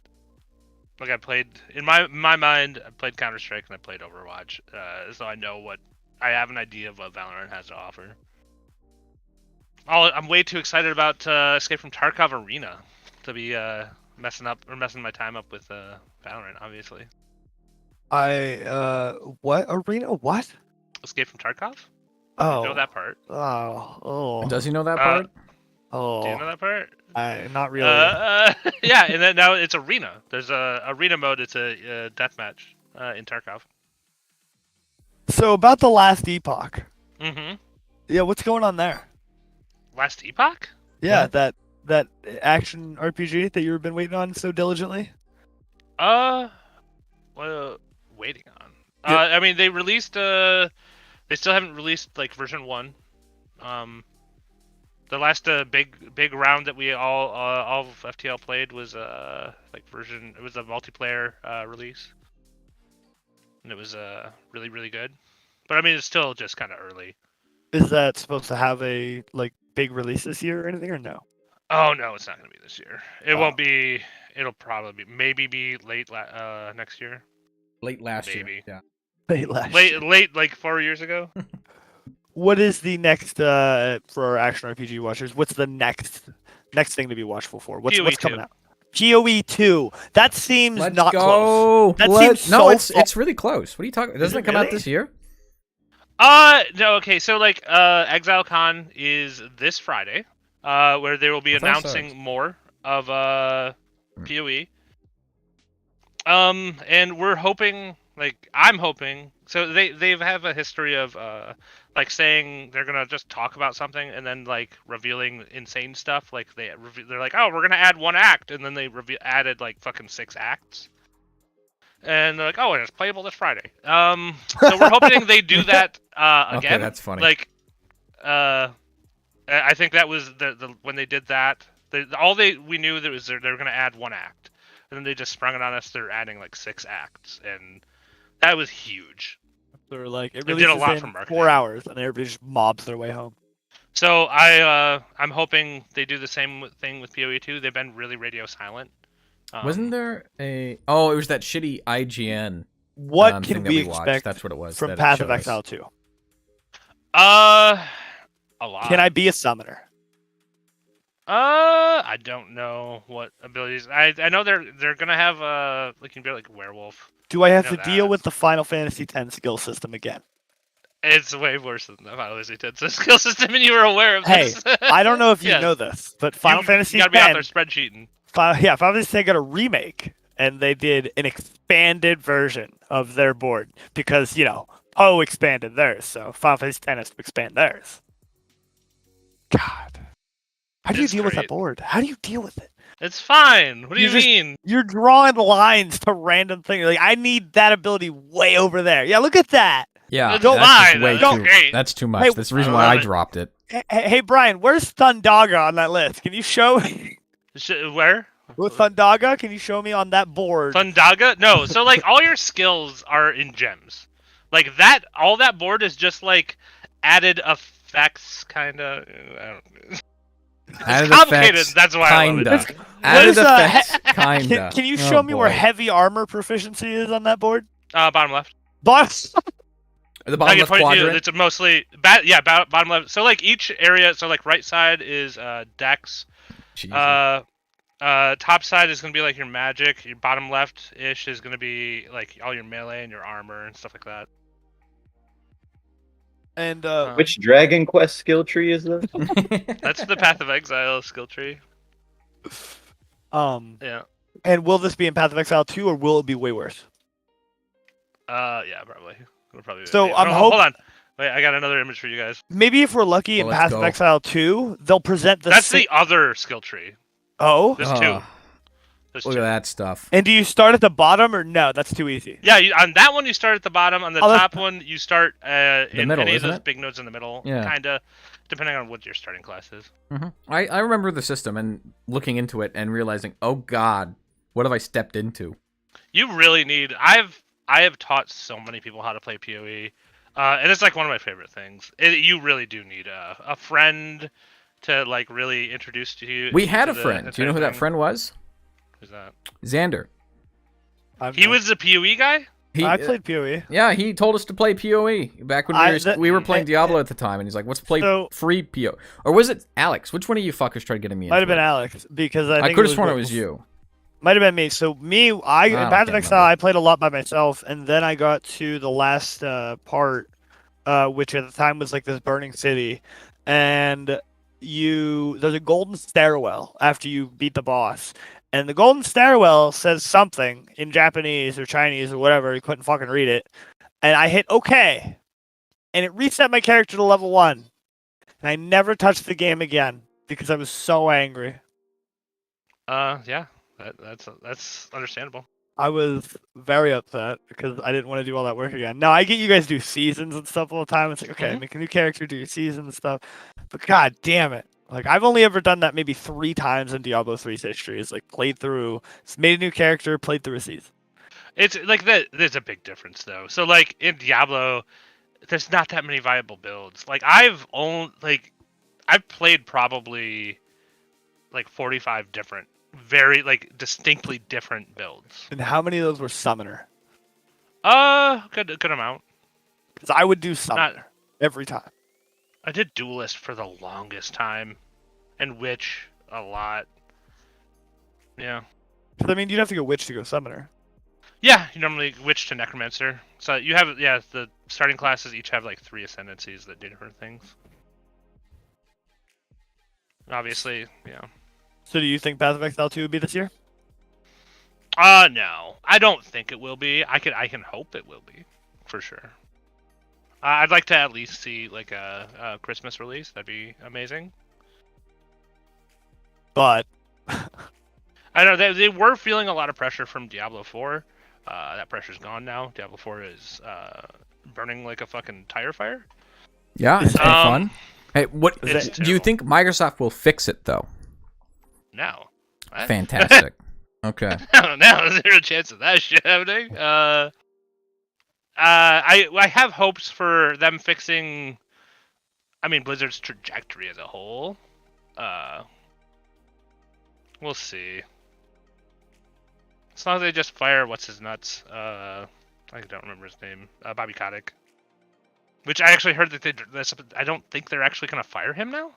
like I played in my mind. I played Counter-Strike and I played Overwatch, so I have an idea of what Valorant has to offer. I'm way too excited about Escape from Tarkov Arena to be messing my time up with Valorant. Obviously. What arena? What? Escape from Tarkov. Oh, You know that part. Oh. Does he know that part? Oh. Do you know that part? Not really. Yeah, and then now it's Arena. There's a Arena mode. It's a deathmatch in Tarkov. So about the last epoch. Mm-hmm. Yeah, what's going on there? Last epoch? Yeah, that action RPG that you've been waiting on so diligently. Well, waiting on. Yeah. I mean, they released. They still haven't released like version 1. The last big round that we all of FTL played was version. It was a multiplayer release, and it was really really good. But I mean, it's still just kind of early. Is that supposed to have a big release this year or anything, or no? Oh no, it's not going to be this year. It won't be. It'll probably be late next year. Late last Maybe. year. Yeah. Late last year. Late like 4 years ago. What is the next for our action RPG watchers? What's the next thing to be watchful for? What's coming out? PoE 2. That seems Let's not go. close. That seems no, so it's really close. What are you talking? Doesn't it come out this year? No. Okay, so ExileCon is this Friday, where they will be announcing more of PoE. And we're hoping, I'm hoping. So they have a history of saying they're gonna just talk about something and then revealing insane stuff. They're like, oh, we're gonna add 1 act, and then they added fucking 6 acts. And they're like, oh, and it's playable this Friday. So we're hoping they do that again. Okay, that's funny. I think that was the when they did that. We knew that was they were gonna add 1 act, and then they just sprung it on us. They're adding 6 acts, and that was huge. They're it They releases did a lot in for marketing. 4 hours, and everybody just mobs their way home. So I'm hoping they do the same thing with PoE 2. They've been really radio silent. Wasn't there a? Oh, it was that shitty IGN. What can thing that we watched. expect That's what it was. from that it Path of showed us. Exile 2? A lot. Can I be a summoner? I don't know what abilities. I know they're gonna have you can be like a werewolf. Do I have know to that. deal with the Final Fantasy X skill system again? It's way worse than the Final Fantasy X skill system, and you were aware of Hey, this. I don't know if you Yes. know this, but Final Fantasy You gotta be out there X, spreadsheeting. Final Fantasy X got a remake, and they did an expanded version of their board because Poe expanded theirs, so Final Fantasy X has to expand theirs. God, how do you It's deal with that great. board? How do you deal with it? It's fine. What do You you just- mean? You're drawing lines to random things. I need that ability way over there. Yeah, look at that. Yeah, Don't that's lie, just way though. too. Great. That's too much. Hey, That's the reason I why love I it. dropped it. Hey, Brian, where's Thundaga on that list? Can you show me? Where? With Thundaga, can you show me on that board? Thundaga? No. So all your skills are in gems. All that board is just added effects, kind of. I don't. Added It's complicated. effects, That's why I love kinda. it. Added is, effects, kinda. Can you Oh, show me where boy. heavy armor proficiency is on that board? Bottom left. Boss. The bottom left quadrant. It's mostly bottom left. So like each area, so like right side is Dex. Jesus. Top side is gonna be like your magic. Your bottom left ish is gonna be like all your melee and your armor and stuff like that. And Which Dragon Quest skill tree is this? That's the Path of Exile skill tree. Yeah. And will this be in Path of Exile 2, or will it be way worse? Yeah, probably. It'll probably be. So I'm hold on. Wait, I got another image for you guys. Maybe if we're lucky in Path of Exile 2, they'll present the. That's the other skill tree. Oh. There's two. Look at that stuff. And do you start at the bottom, or no? That's too easy. Yeah, on that one you start at the bottom. On the top one you start in middle, any of isn't those it? big nodes in the middle. Yeah. Kinda, depending on what your starting class is. Mm-hmm. I remember the system and looking into it and realizing, oh god, what have I stepped into? You really need. I have taught so many people how to play PoE, and it's like one of my favorite things. You really do need a friend to like really introduce to you. We had a friend. Do you know who that friend was? Who's that? Xander. He was the PoE guy? I played PoE. Yeah, he told us to play PoE back when we were playing Diablo at the time, and he's like, let's play free PoE. Or was it Alex? Which one of you fuckers tried getting me into Might have been it? Alex, because I could have sworn it was you. Might have been me. So in Path of Exile, I played a lot by myself, and then I got to the last part, which at the time was like this burning city, and there's a golden stairwell after you beat the boss. And the golden stairwell says something in Japanese or Chinese or whatever. You couldn't fucking read it. And I hit OK. And it reset my character to level 1. And I never touched the game again because I was so angry. Yeah. That's understandable. I was very upset because I didn't want to do all that work again. Now, I get you guys do seasons and stuff all the time. It's like, okay, make a new character, do your season and stuff. But god damn it. Like, I've only ever done that maybe 3 times in Diablo 3's history. It's like played through, made a new character, played through a season. It's like that. There's a big difference though. So like in Diablo, there's not that many viable builds. Like I've played probably like 45 different, very like distinctly different builds. And how many of those were Summoner? Good amount. Because I would do Summoner every time. I did Duelist for the longest time, and Witch a lot. Yeah. Because I mean, you'd have to go Witch to go Summoner. Yeah, you normally Witch to Necromancer. So you have the starting classes each have like 3 ascendancies that do different things. Obviously, yeah. So do you think Path of Exile 2 would be this year? No, I don't think it will be. I can hope it will be, for sure. I'd like to at least see like a Christmas release. That'd be amazing. But I know they were feeling a lot of pressure from Diablo 4. That pressure's gone now. Diablo 4 is burning like a fucking tire fire. Yeah, it's fun. Hey, what do you think Microsoft will fix it though? No. Fantastic. Okay. No, zero chance of that shit happening. I have hopes for them fixing. I mean, Blizzard's trajectory as a whole. We'll see. As long as they just fire what's his nuts. I don't remember his name. Bobby Kotick. Which I actually heard that I don't think they're actually gonna fire him now.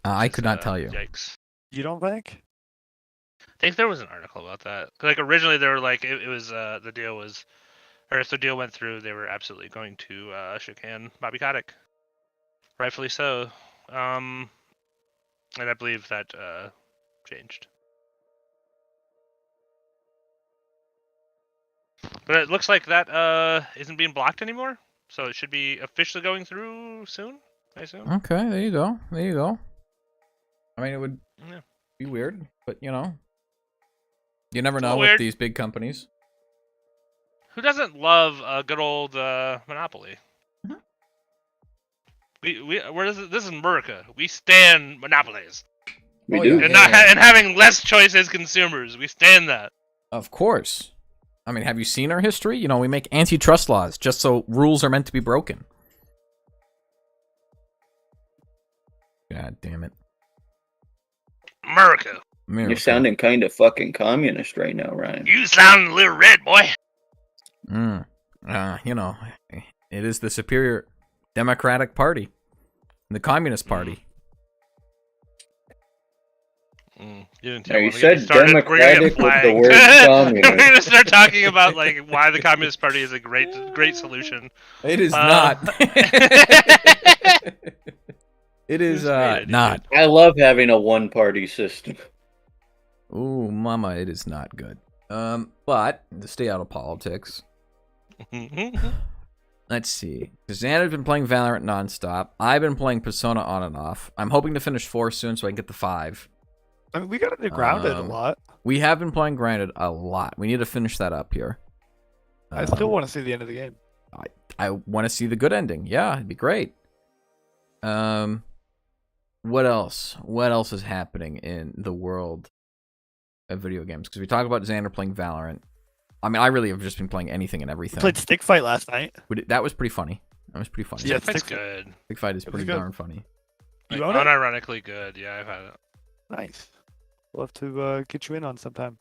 I could not tell you. Yikes. you don't think? I think there was an article about that. Like originally they were like it was the deal was, or if the deal went through, they were absolutely going to chicane Bobby Kotick. Rightfully so. And I believe that changed. But it looks like that isn't being blocked anymore, so it should be officially going through soon, I assume. Okay, there you go. There you go. I mean, it would be weird, but you know, you never know with these big companies. Who doesn't love a good old monopoly? Mm-hmm. This is America. We stand monopolies. We do, and and having less choice as consumers. We stand that. Of course. I mean, have you seen our history? You know, we make antitrust laws just so rules are meant to be broken. God damn it. America. You're sounding kind of fucking communist right now, Ryan. You sound a little red, boy. You know, it is the superior Democratic Party, the Communist Party. You didn't Now, tell you me. said democratic with the flagged. word We're communist. gonna start talking about like why the Communist Party is a great solution. It is not. It is not. I love having a one-party system. Ooh, mama, it is not good. But to stay out of politics, let's see. Xander's been playing Valorant nonstop. I've been playing Persona on and off. I'm hoping to finish 4 soon so I can get the 5. I mean, we got into Grounded a lot. We have been playing Grounded a lot. We need to finish that up here. I still want to see the end of the game. I want to see the good ending. Yeah, it'd be great. What else? What else is happening in the world of video games? Because we talk about Xander playing Valorant. I mean, I really have just been playing anything and everything. We played Stick Fight last night. That was pretty funny. That was pretty funny. Yeah, It's good. Big Fight is pretty good. darn funny. You own it? Unironically good. Yeah, I've had it. Nice. We'll have to get you in on sometime.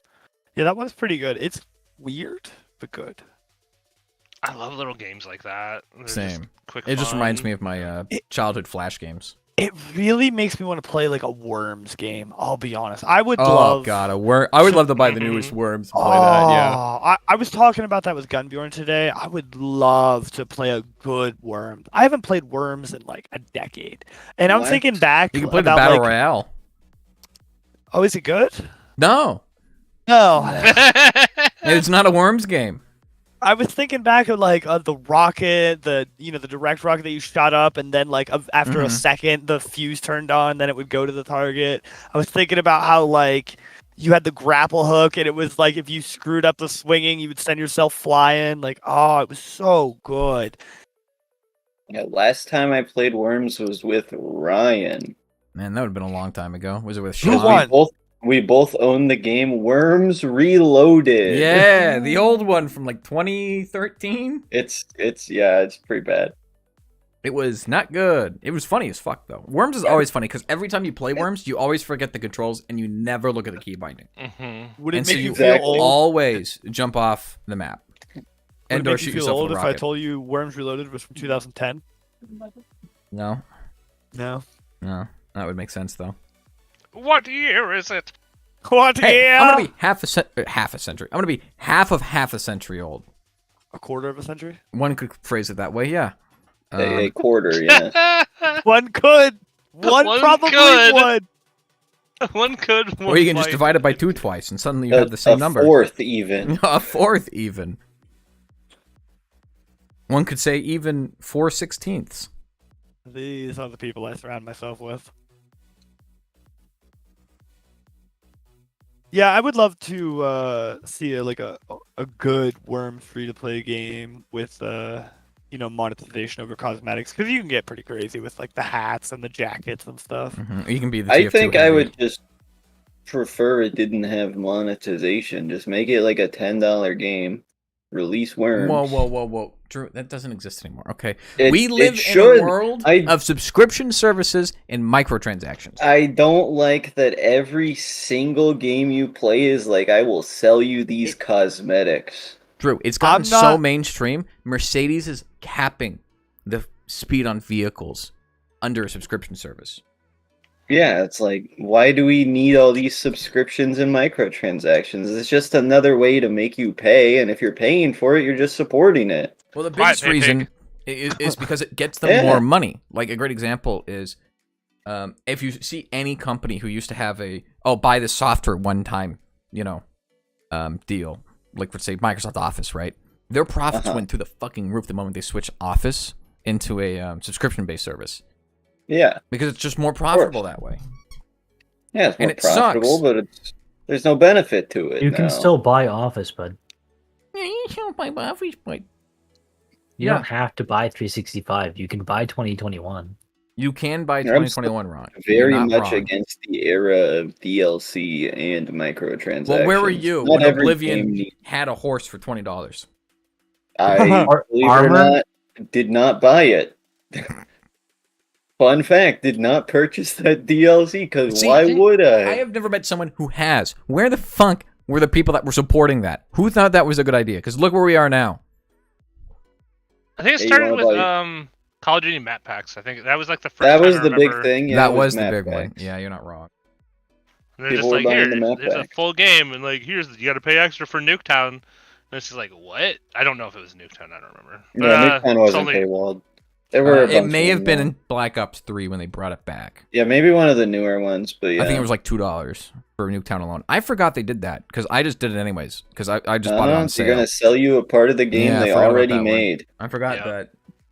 Yeah, that one's pretty good. It's weird, but good. I love little games like that. They're just Same. quick It just fun. reminds me of my childhood Flash games. It really makes me want to play like a Worms game. I'll be honest. I would Oh love. god, I would love to buy the newest Worms and play that. Yeah. I was talking about that with Gunbjorn today. I would love to play a good Worms. I haven't played Worms in like a decade, and I'm What? thinking back. You can play the about, Battle like, Royale. Oh, is it good? No, No. it's not a Worms game. I was thinking back of like the rocket, the direct rocket that you shot up, and then like after a second, the fuse turned on, then it would go to the target. I was thinking about how like you had the grapple hook, and it was like if you screwed up the swinging, you would send yourself flying. Like, oh, it was so good. Yeah, last time I played Worms was with Ryan. Man, that would have been a long time ago. Was it with Who Sean? won? We both own the game Worms Reloaded. Yeah, the old one from like 2013. It's pretty bad. It was not good. It was funny as fuck though. Worms is always funny because every time you play Worms, you always forget the controls and you never look at the key binding. Would it And make so you you feel Exactly. old? always jump off the map. Would And it or make shoot you feel yourself old with a if I rocket. told you Worms Reloaded was from 2010? No, No. that would make sense though. What year is it? What? Hey, Yeah. I'm gonna be half a century. I'm gonna be half a century old. A quarter of a century. One could phrase it that way, yeah. A quarter, yeah. One could. One probably could. would. One could. Or you can just divide it by 2 twice, and suddenly you have the same number. Fourth even. A fourth even. One could say even 4/16. These are the people I surround myself with. Yeah, I would love to see a good Worms free-to-play game with monetization over cosmetics, because you can get pretty crazy with like the hats and the jackets and stuff. You can be the I TF2 think I heavy. would just prefer it didn't have monetization. Just make it like a $10 game. Release Worms. Whoa. Drew, that doesn't exist anymore. Okay. We It live in should. a world I- of subscription services and microtransactions. I don't like that every single game you play is like, I will sell you these cosmetics. Drew, it's gotten I'm so not- mainstream. Mercedes is capping the speed on vehicles under a subscription service. Yeah, it's like, why do we need all these subscriptions and microtransactions? It's just another way to make you pay, and if you're paying for it, you're just supporting it. Well, the Quiet, biggest pig, reason is because it gets them Yeah. more money. Like a great example is if you see any company who used to have buy this software one time, deal, like let's say Microsoft Office, right? Their profits went through the fucking roof the moment they switched Office into a subscription-based service Yeah. because it's just more profitable that way. Yeah, it's And more it profitable, sucks. but there's no benefit to it. You can now. still buy Office, bud. Yeah, you can't buy Office, but You Yeah. don't have to buy 365. You can buy 2021. you can buy I'm 2021, Ron. very You're not much wrong. against the era of DLC and microtransactions. Well, where were you Not when every Oblivion game needs- had a horse for $20? I believe it or Armor? not, did not buy it. Fun fact, did not purchase that DLC because See, why would I I? have never met someone who has. Where the fuck were the people that were supporting that? Who thought that was a good idea? Because look where we are now. I think it Hey, you started wanna with buy- Call of Duty map packs. I think that was like the first That time was I the big remember. thing. Yeah, that it was the map big one. packs. Yeah, you're not wrong. And they're People just were like, buying the here, map there's a packs. full game, and like, here's you got to pay extra for Nuketown. And it's just like, what? I don't know if it was Nuketown. I don't remember. But, Yeah, Nuketown it's wasn't only- paywalled. There were a It bunch may of have been them, in Black Ops 3 when they brought it back. Yeah, maybe one of the newer ones, but yeah. I think it was like $2 for Nuketown alone. I forgot they did that because I just did it anyways because I just bought it on They're sale. gonna sell you a part of the game Yeah, I they forgot about already that one. made. I forgot Yeah. that.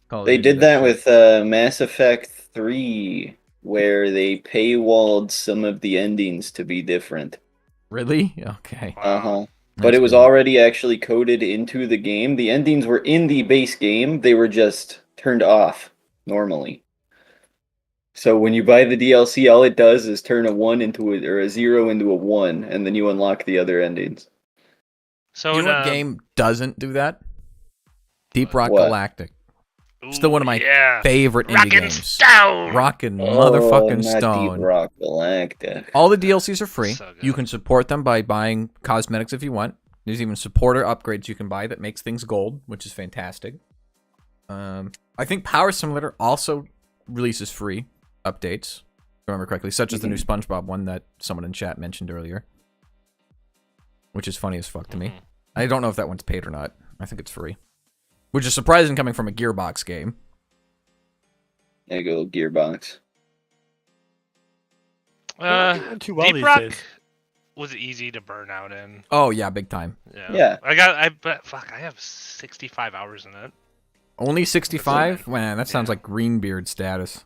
Call of They Duty did that shit. with Mass Effect 3, where they paywalled some of the endings to be different. Really? Okay. Wow. Uh-huh. But That's it was cool. already actually coded into the game. The endings were in the base game. They were just turned off normally. So when you buy the DLC, all it does is turn a 1 into a 0 into a 1, and then you unlock the other endings. So You in, know what game doesn't do that? Deep Rock What? Galactic. Still one of my yeah. favorite indie Rockin' games. Stone. Rockin' Oh, motherfucking not stone. Deep Rock Galactic. All the DLCs are free. So good. You can support them by buying cosmetics if you want. There's even supporter upgrades you can buy that makes things gold, which is fantastic. I think Power Simulator also releases free updates, if I remember correctly, such as the new SpongeBob one that someone in chat mentioned earlier, which is funny as fuck to me. I don't know if that one's paid or not. I think it's free, which is surprising coming from a Gearbox game. There you go, Gearbox. They're not doing too well Deep these Rock days. was easy to burn out in. Oh yeah, big time. Yeah. I have 65 hours in it. Only 65? Man, that sounds like Greenbeard status.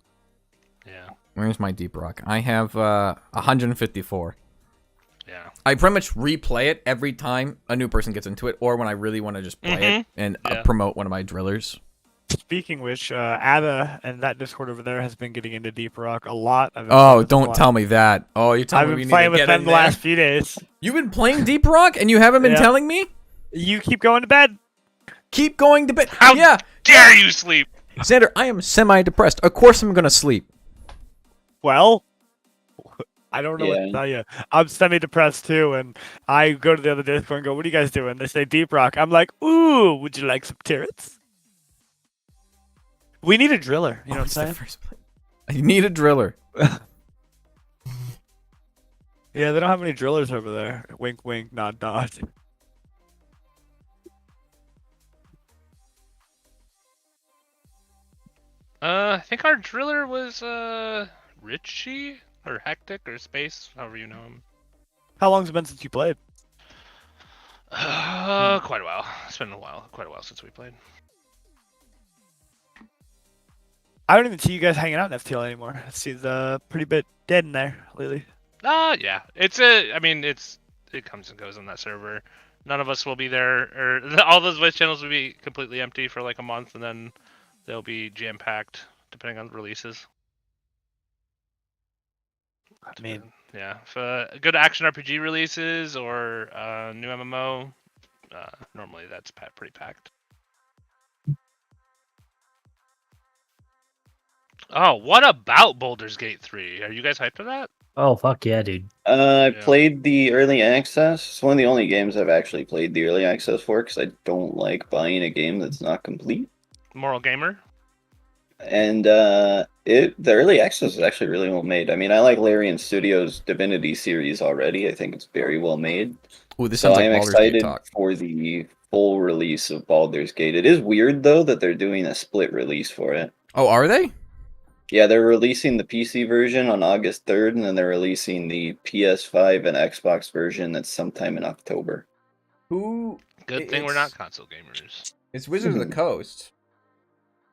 Yeah. Where's my Deep Rock? I have 154. Yeah. I pretty much replay it every time a new person gets into it, or when I really want to just play it and Yeah. promote one of my drillers. Speaking which, Ada and that Discord over there has been getting into Deep Rock a lot. I've been Oh, playing with them a don't lot. tell me that. Oh, you're telling I've me been we need playing to with get them in the there? last few days. You've been playing Deep Rock and you haven't been Yeah. telling me? You keep going to bed. Keep going to bed. How Yeah, dare you sleep? Xander, I am semi-depressed. Of course I'm going to sleep. Well, I don't know what to Yeah. tell you. I'm semi-depressed too, and I go to the other Discord and go, "What are you guys doing?" They say Deep Rock. I'm like, "Ooh, would you like some turrets?" We need a driller. You know what I'm It's the saying? first place. I need a driller. Yeah, they don't have any drillers over there. Wink, wink, nod, nod. I think our driller was Richie or Hectic or Space, however you know him. How long's it been since you played? Quite a while. It's been quite a while since we played. I don't even see you guys hanging out in FTL anymore. It seems pretty bit dead in there lately. Yeah. It comes and goes on that server. None of us will be there, or all those voice channels will be completely empty for like a month, and then they'll be jam packed depending on releases. I mean, Yeah, if good action RPG releases or new MMO, normally that's pretty packed. Oh, what about Baldur's Gate 3? Are you guys hyped for that? Oh fuck yeah, dude. I Yeah. played the early access. It's one of the only games I've actually played the early access for because I don't like buying a game that's not complete. Moral Gamer? And the early access is actually really well made. I mean, I like Larian Studios' Divinity series already. I think it's very well made. Ooh, this So sounds I like am Baldur's Gate excited talk. for the full release of Baldur's Gate. It is weird though that they're doing a split release for it. Oh, are they? Yeah, they're releasing the PC version on August 3rd, and then they're releasing the PS5 and Xbox version that's sometime in October. Who? Good thing we're not console gamers. It's Wizards of the Coast.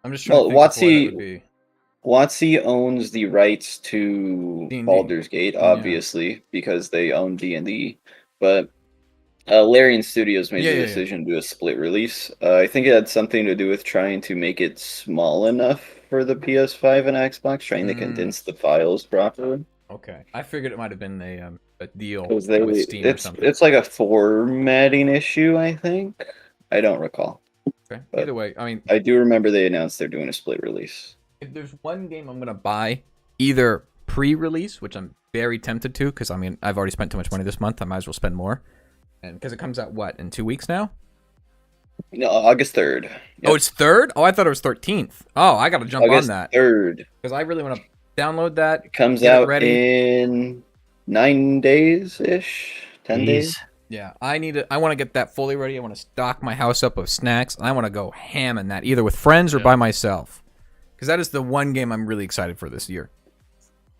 I'm just trying Well, to think of what it WotC would be. WotC owns the rights to D&D. Baldur's Gate, obviously, because they own D&D. But Larian Studios made the decision to do a split release. I think it had something to do with trying to make it small enough for the PS5 and Xbox, trying to condense the files properly. Okay, I figured it might have been a deal Because with Steam or something. it's like a formatting issue, I think. I don't recall. Okay. but- Either way, I mean, I do remember they announced they're doing a split release. if there's one game I'm gonna buy, either pre-release, which I'm very tempted to, because I mean I've already spent too much money this month. I might as well spend more, and because it comes out in 2 weeks now. No, August 3rd. Yep. Oh, it's 3rd? Oh, I thought it was 13th. Oh, I got to jump August on that. 3rd. Because I really want to download that. It comes get it out ready. in 9 days-ish. 10 days. Jeez. Yeah, I want to get that fully ready. I want to stock my house up with snacks, and I want to go ham in that, either with friends or by myself. Because that is the one game I'm really excited for this year.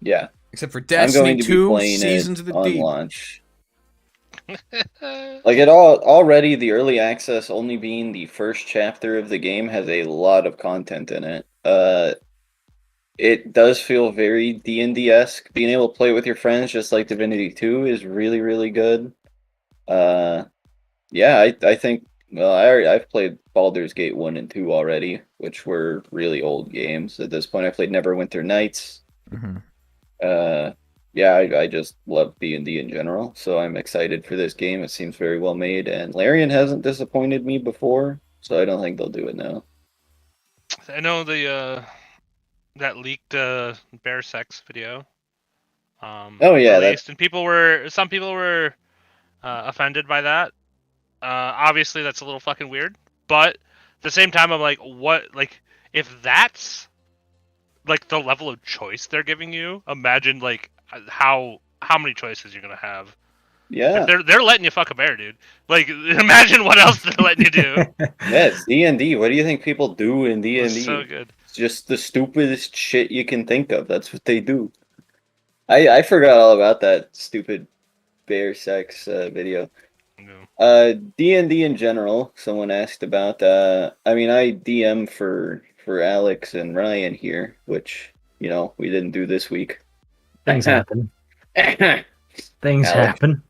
Yeah. Except for I'm Destiny going to be 2, playing Seasons it of the on Deep. launch. Like already the early access only being the first chapter of the game has a lot of content in it. It does feel very D&D-esque. Being able to play with your friends just like Divinity 2 is really, really good. Yeah, I think well, I've played Baldur's Gate 1 and 2 already, which were really old games. At this point I played Neverwinter Nights. Mm-hmm. Yeah, I just love D&D in general, so I'm excited for this game. It seems very well made, and Larian hasn't disappointed me before, so I don't think they'll do it now. I know the that leaked bear sex video. Oh yeah, released, and some people were offended by that. Obviously, that's a little fucking weird, but at the same time, I'm like, what? Like, if that's like the level of choice they're giving you, imagine like how many choices you're gonna have. yeah. If they're letting you fuck a bear, dude. Like, imagine what else they're letting you do. Yeah, it's D&D. What do you think people do in D&D? It's so good. It's just the stupidest shit you can think of. That's what they do. I forgot all about that stupid bear sex video. No. D&D in general, someone asked about. I mean, I DM for Alex and Ryan here, which, you know, we didn't do this week. Things happen. Things Alex. happen.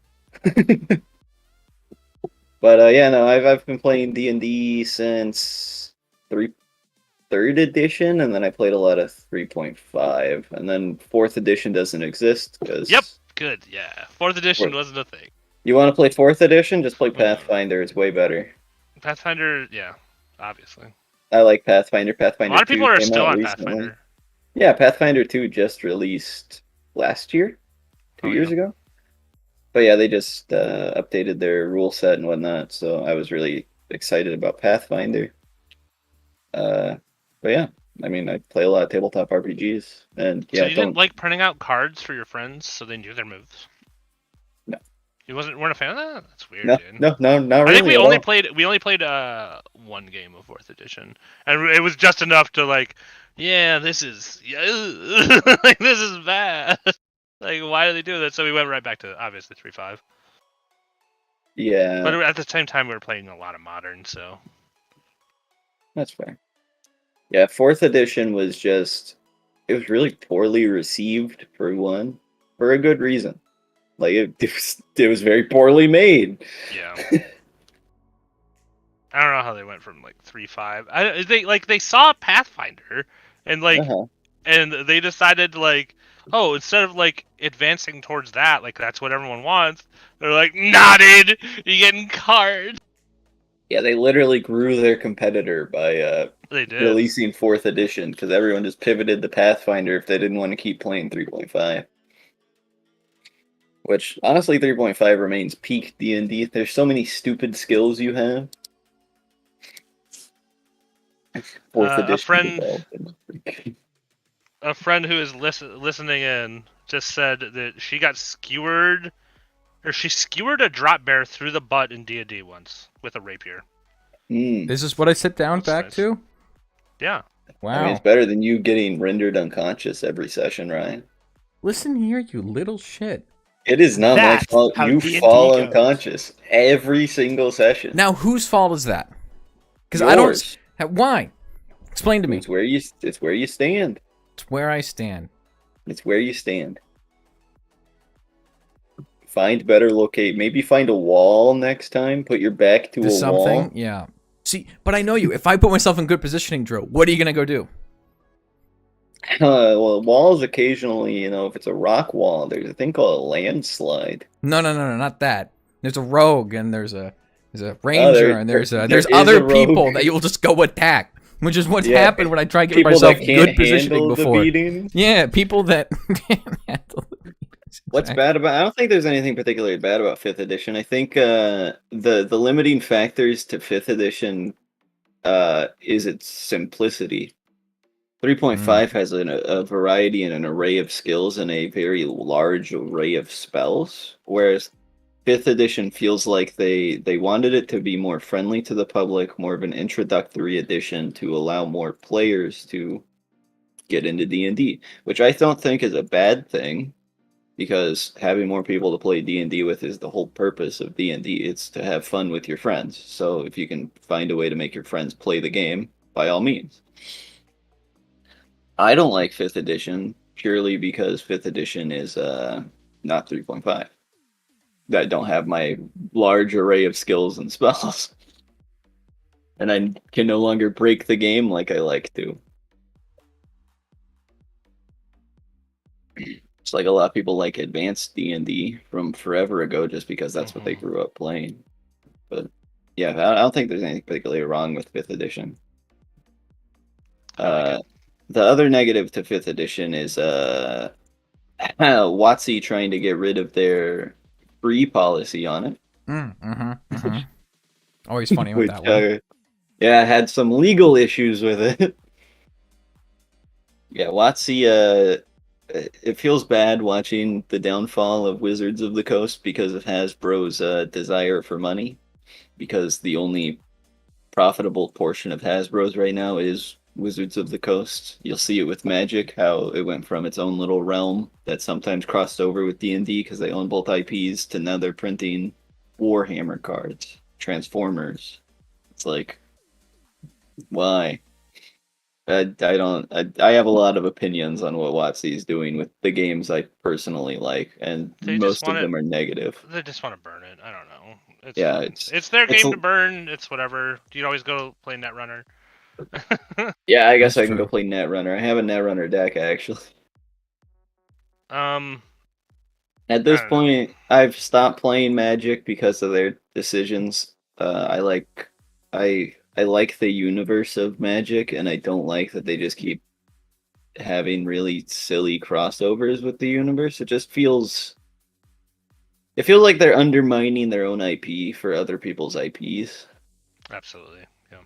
But yeah, no, I've been playing D&D since 3rd edition, and then I played a lot of 3.5, and then 4th edition doesn't exist because. Yep. Good. Yeah. 4th edition wasn't a thing. You want to play 4th edition? Just play Pathfinder. It's way better. Pathfinder, yeah, obviously. I like Pathfinder. Pathfinder. A lot of people 2 are came still out on recently. Pathfinder. Yeah, Pathfinder 2 just released last year, 2 years ago. But yeah, they just updated their rule set and whatnot, so I was really excited about Pathfinder. But yeah, I mean, I play a lot of tabletop RPGs, and yeah, So you didn't like printing out cards for your friends so they knew their moves? No. You weren't a fan of that? That's weird, no, dude. no, not really. I think we at only all. played one game of 4th edition, and it was just enough to like, yeah, this is like this is bad. Like, why do they do that? So we went right back to obviously 3.5. Yeah, But at the same time, we were playing a lot of modern, so that's fair. Yeah, 4th edition was just, it was really poorly received for one, for a good reason. Like, it was very poorly made. yeah. I don't know how they went from like 3.5. They saw Pathfinder and like and they decided like, oh, instead of like advancing towards that, like that's what everyone wants, they're like, nah, dude, you're getting cards. Yeah, they literally grew their competitor by They did. releasing 4th edition because everyone just pivoted to Pathfinder if they didn't want to keep playing 3.5. Which honestly, 3.5 remains peak D&D. There's so many stupid skills you have. 4th edition. A friend who is listening in just said that she got skewered, or she skewered a drop bear through the butt in D&D once with a rapier. Is this what I sit down That's back nice. to? Yeah. Wow. I mean, it's better than you getting rendered unconscious every session, Ryan. Listen here, you little shit. It is not my That's fault. how You D&D fall goes. unconscious every single session. Now, whose fault is that? Because I don't. Yours. Why? Explain to me. It's where you stand. It's where I stand. It's where you stand. Find better locate. Maybe find a wall next time. Put your back to a Something. wall. Yeah. See, but I know you. If I put myself in good positioning, Drew, what are you gonna go do? Well, walls occasionally, you know, if it's a rock wall, there's a thing called a landslide. No, not that. There's a rogue and there's a ranger and there's there is other a rogue. people that you'll just go attack, which is what's Yeah, happened when I try to give People myself that can't good positioning handle the before. beating. Yeah, people that can't handle the beatings. What's bad about? I don't think there's anything particularly bad about 5th edition. I think the limiting factors to 5th edition is its simplicity. 3.5 has a variety and an array of skills and a very large array of spells, whereas 5th edition feels like they wanted it to be more friendly to the public, more of an introductory edition to allow more players to get into D&D, which I don't think is a bad thing, because having more people to play D&D with is the whole purpose of D&D. It's to have fun with your friends. So if you can find a way to make your friends play the game, by all means. I don't like 5th edition purely because 5th edition is not 3.5. That don't have my large array of skills and spells. And I can no longer break the game like I like to. It's like a lot of people like advanced D&D from forever ago just because that's what they grew up playing. But yeah, I don't think there's anything particularly wrong with 5th edition. The other negative to 5th edition is WotC trying to get rid of their free policy on it. Always funny with that one. Yeah, had some legal issues with it. Yeah, WotC, it feels bad watching the downfall of Wizards of the Coast because of Hasbro's desire for money. Because the only profitable portion of Hasbro's right now is Wizards of the Coast. You'll see it with Magic, how it went from its own little realm that sometimes crossed over with D&D because they own both IPs to now they're printing Warhammer cards, Transformers. It's like, why? I have a lot of opinions on what WotC is doing with the games I personally like, and most of them are negative. They just want to burn it. I don't know. It's their game to burn. It's whatever. You always go play Netrunner. Yeah, I guess I can go play Netrunner. I have a Netrunner deck actually. At this point, I've stopped playing Magic because of their decisions. I like the universe of Magic, and I don't like that they just keep having really silly crossovers with the universe. It just feels like they're undermining their own IP for other people's IPs. Absolutely, yeah.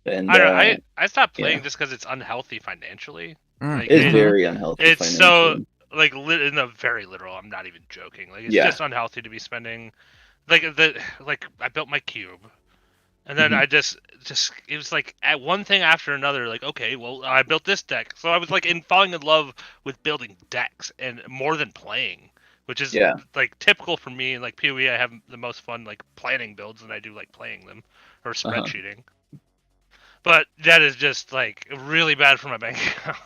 And I stopped playing just because it's unhealthy financially. It's very unhealthy. It's so like in a very literal. I'm not even joking. Like it's just unhealthy to be spending like I built my cube. And then I just it was like at one thing after another, like, okay, well, I built this deck. So I was like falling in love with building decks and more than playing, which is like typical for me. And like PoE, I have the most fun like planning builds than I do like playing them or spreadsheeting. But that is just like really bad for my bank account.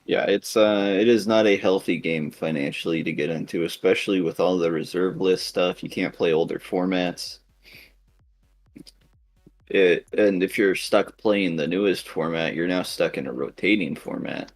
Yeah, it is not a healthy game financially to get into, especially with all the reserve list stuff. You can't play older formats. And if you're stuck playing the newest format, you're now stuck in a rotating format.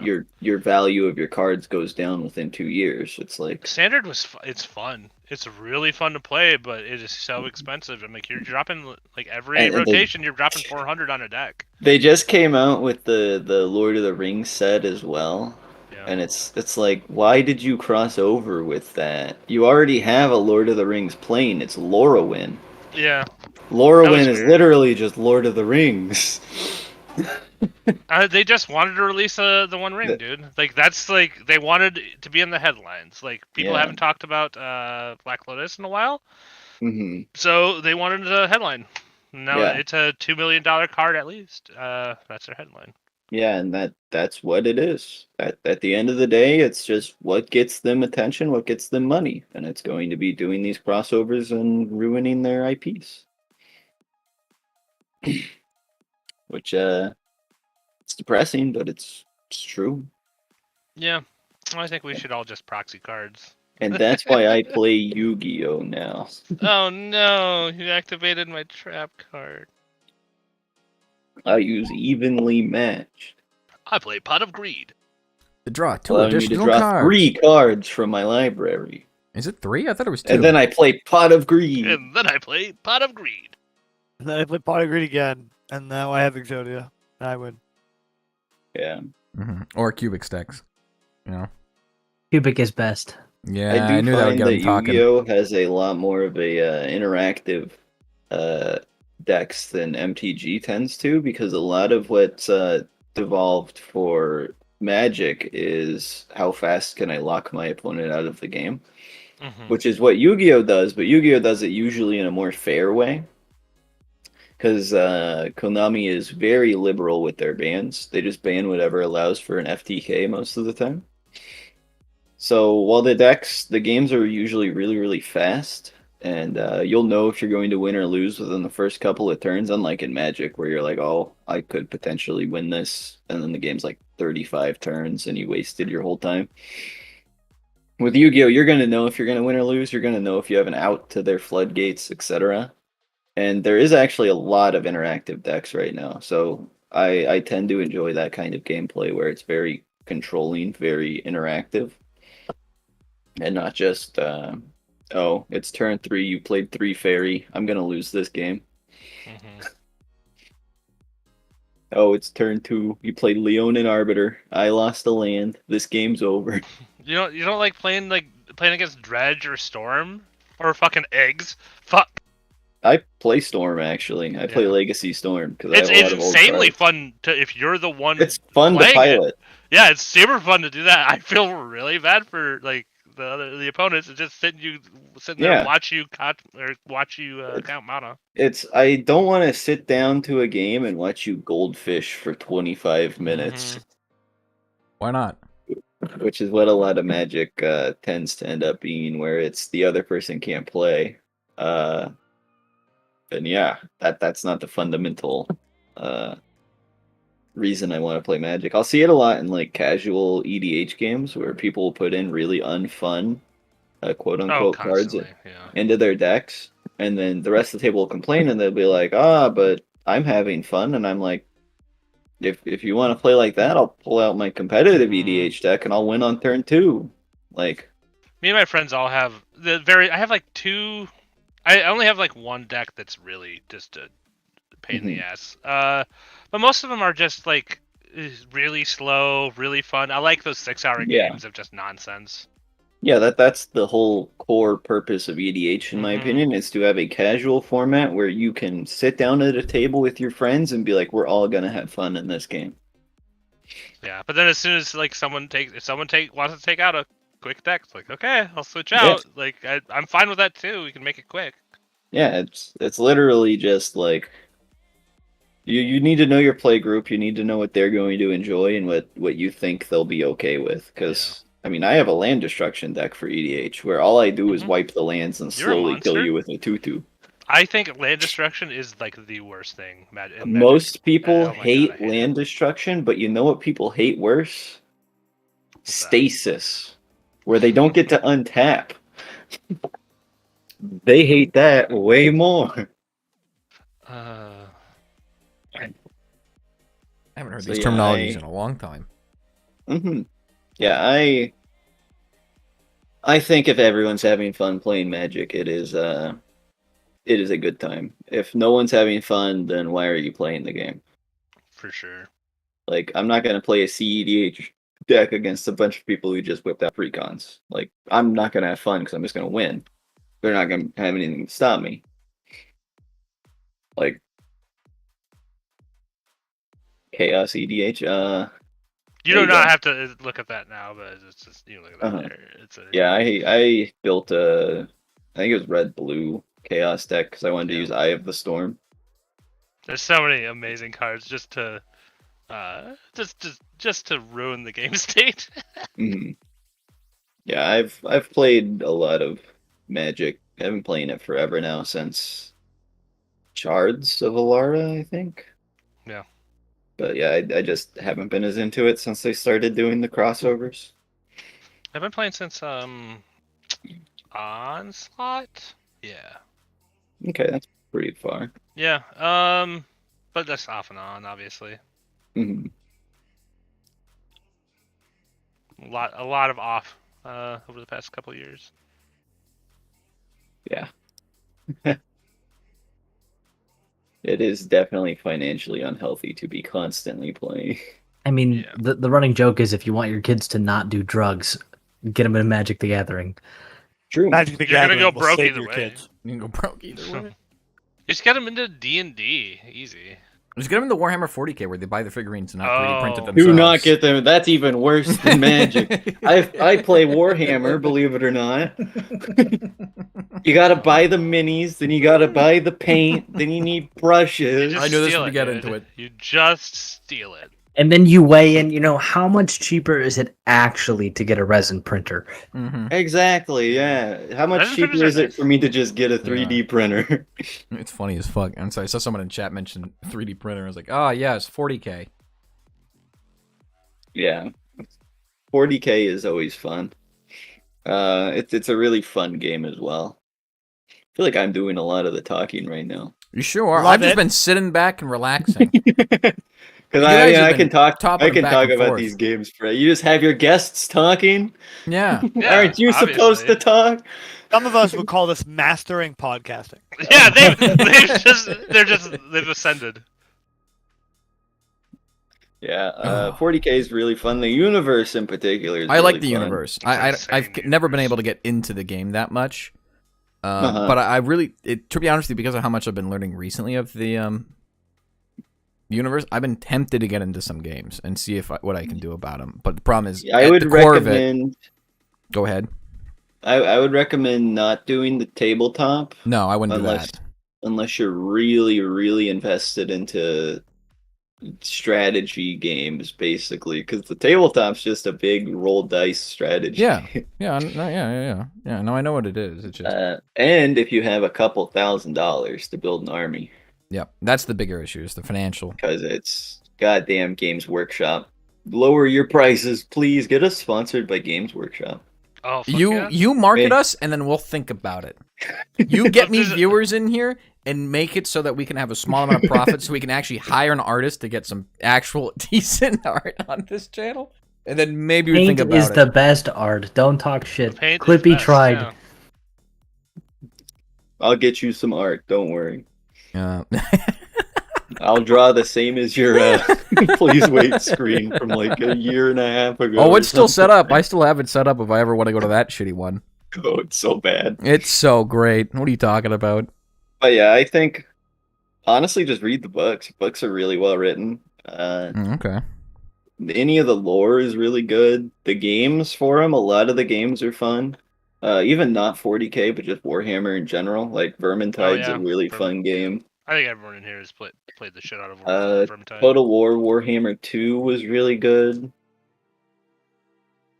Your value of your cards goes down within 2 years. It's like Standard it's fun. It's really fun to play, but it is so expensive. I'm like, you're dropping like every rotation, you're dropping 400 on a deck. They just came out with the Lord of the Rings set as well. Yeah. And it's like, why did you cross over with that? You already have a Lord of the Rings plane. It's Lorwyn. Yeah. Lorwyn is literally just Lord of the Rings. They just wanted to release the One Ring, dude. Like that's like they wanted to be in the headlines. Like people haven't talked about Black Lotus in a while, so they wanted a headline. Now it's a $2 million card at least. That's their headline. Yeah, and that's what it is. At the end of the day, it's just what gets them attention, what gets them money, and it's going to be doing these crossovers and ruining their IPs. Which it's depressing, but it's true. Yeah, I think we should all just proxy cards. And that's why I play Yu-Gi-Oh now. Oh no, you activated my trap card. I use Evenly Matched. I play Pot of Greed. To draw 2 additional cards. 3 cards from my library. Is it 3? I thought it was 2. And then I play Pot of Greed. And then I play Pot of Greed. And then I play Pot of Greed again. And now I have Exodia. And I win. Yeah. Or Cubic decks. You know. Cubic is best. Yeah, I do I knew that would find get that him talking. Yu-Gi-Oh has a lot more of a interactive decks than MTG tends to, because a lot of what's devolved for Magic is how fast can I lock my opponent out of the game, which is what Yu-Gi-Oh does, but Yu-Gi-Oh does it usually in a more fair way. Because Konami is very liberal with their bans. They just ban whatever allows for an FTK most of the time. So while the games are usually really, really fast, and you'll know if you're going to win or lose within the first couple of turns, unlike in Magic, where you're like, oh, I could potentially win this, and then the game's like 35 turns, and you wasted your whole time. With Yu-Gi-Oh, you're going to know if you're going to win or lose. You're going to know if you have an out to their floodgates, etc. And there is actually a lot of interactive decks right now, so I tend to enjoy that kind of gameplay where it's very controlling, very interactive. And not just, oh, it's turn 3, you played 3 fairy, I'm gonna lose this game. Oh, it's turn 2, you played Leonin Arbiter, I lost a land, this game's over. You don't like playing against Dredge or Storm or fucking Eggs? Fuck. I play Storm, actually. I play Yeah. Legacy Storm, because I It's have a lot of old insanely cards. fun if you're the one. It's fun to playing pilot. it. Yeah, it's super fun to do that. I feel really bad for like the opponents and just sitting there Yeah. and watch you count mana. I don't want to sit down to a game and watch you goldfish for 25 minutes. Why not? Which is what a lot of Magic tends to end up being, where it's the other person can't play. And yeah, that's not the fundamental reason I want to play Magic. I'll see it a lot in like casual EDH games where people will put in really unfun quote unquote cards into their decks, and then the rest of the table will complain and they'll be like, but I'm having fun, and I'm like, if you want to play like that, I'll pull out my competitive EDH deck and I'll win on turn 2. Like, me and my friends all have I have like 2. I only have like one deck that's really just a pain in the ass. But most of them are just like really slow, really fun. I like those 6-hour games of just nonsense. Yeah, that's the whole core purpose of EDH, in my opinion, is to have a casual format where you can sit down at a table with your friends and be like, we're all gonna have fun in this game. Yeah, but then as soon as like someone wants to take out a quick deck, it's like, okay, I'll switch out. Yeah. Like I'm fine with that too. We can make it quick. Yeah, it's literally just like you need to know your play group. You need to know what they're going to enjoy and what you think they'll be okay with. Because I mean, I have a land destruction deck for EDH where all I do is wipe the lands and slowly kill you with a 2/2. I think land destruction is like the worst thing. Most people hate land destruction, but you know what people hate worse? Stasis, where they don't get to untap. They hate that way more. I haven't heard these terminologies in a long time. Yeah, I think if everyone's having fun playing Magic, it is a good time. If no one's having fun, then why are you playing the game? For sure. Like, I'm not gonna play a CEDH deck against a bunch of people who just whipped out precons. Like, I'm not gonna have fun because I'm just gonna win. They're not gonna have anything to stop me. Like, Chaos EDH. You do not have to look at that now, but it's just look at that there. Yeah, I built I think it was red blue Chaos deck because I wanted to use Eye of the Storm. There's so many amazing cards just to ruin the game state. Yeah, I've played a lot of Magic. I've been playing it forever now, since Shards of Alara, I think. Yeah. But yeah, I just haven't been as into it since they started doing the crossovers. I've been playing since Onslaught. Yeah. Okay, that's pretty far. Yeah. But that's off and on, obviously. Mm-hmm. A lot of off over the past couple years. Yeah. It is definitely financially unhealthy to be constantly playing. I mean, Yeah. the running joke is if you want your kids to not do drugs, get them in Magic the Gathering. True. Magic the You're gonna Gathering go will broke save either your way. kids. You can go broke either way. Just get them into D&D. Easy. Just get them into Warhammer 40k where they buy the figurines and not 3D printed Oh. themselves. Do not get them. That's even worse than Magic. I play Warhammer, believe it or not. You gotta buy the minis, then you gotta buy the paint, then you need brushes. Just I knew this steal would it, get dude. into it. You just steal it. And then you weigh in, how much cheaper is it actually to get a resin printer? Mm-hmm. Exactly, yeah. How much Resin cheaper printers are is it nice. for me to just get a 3D printer? It's funny as fuck. And so I saw someone in chat mention 3D printer. I was like, oh, yeah, it's 40k. Yeah. 40K is always fun. It's a really fun game as well. I feel like I'm doing a lot of the talking right now. You sure are. Love I've just it. been sitting back and relaxing. Because You guys have I been can talk. topping I can back talk and about forth. these games, Fred. You just have your guests talking. Yeah. Yeah, Aren't you supposed obviously. to talk? Some of us would call this mastering podcasting. Yeah, they've ascended. Yeah, 40K is really fun. The universe in particular is I like really the fun. universe. It's I've insane never been universe. able to get into the game that much. Uh-huh. But I really, to be honest with you, because of how much I've been learning recently of the universe, I've been tempted to get into some games and see what I can do about them. But the problem is, I at would the core of it, recommend. go ahead. I would recommend not doing the tabletop No, I wouldn't unless do that. unless you're really, really invested into strategy games, basically, because the tabletop's just a big roll dice strategy. Yeah. Yeah, yeah. No, I know what it is. It's just, And if you have a couple $1,000s to build an army, yeah, that's the bigger issue, is the financial. because it's goddamn Games Workshop. Lower your prices, please. Get us sponsored by Games Workshop. Oh, fuck You yeah. you market Hey. us, and then we'll think about it. You get me There's a- viewers in here and make it so that we can have a small amount of profit, so we can actually hire an artist to get some actual decent art on this channel, and then maybe we think Paint about is it. the best art. Don't talk shit. Paint is Clippy best, tried. yeah. I'll get you some art. Don't worry. Yeah. I'll draw the same as your please wait screen from like a year and a half ago. Oh, or it's still set something. up. I still have it set up if I ever want to go to that shitty one. Oh, it's so bad. It's so great. What are you talking about? But yeah, I think honestly, just read the books. Books are really well written. Okay. Any of the lore is really good. The games for them, a lot of the games are fun. Even not 40K, but just Warhammer in general. Like Vermintide's yeah, a really fun game. I think everyone in here has played the shit out of Vermintide. Total War Warhammer 2 was really good.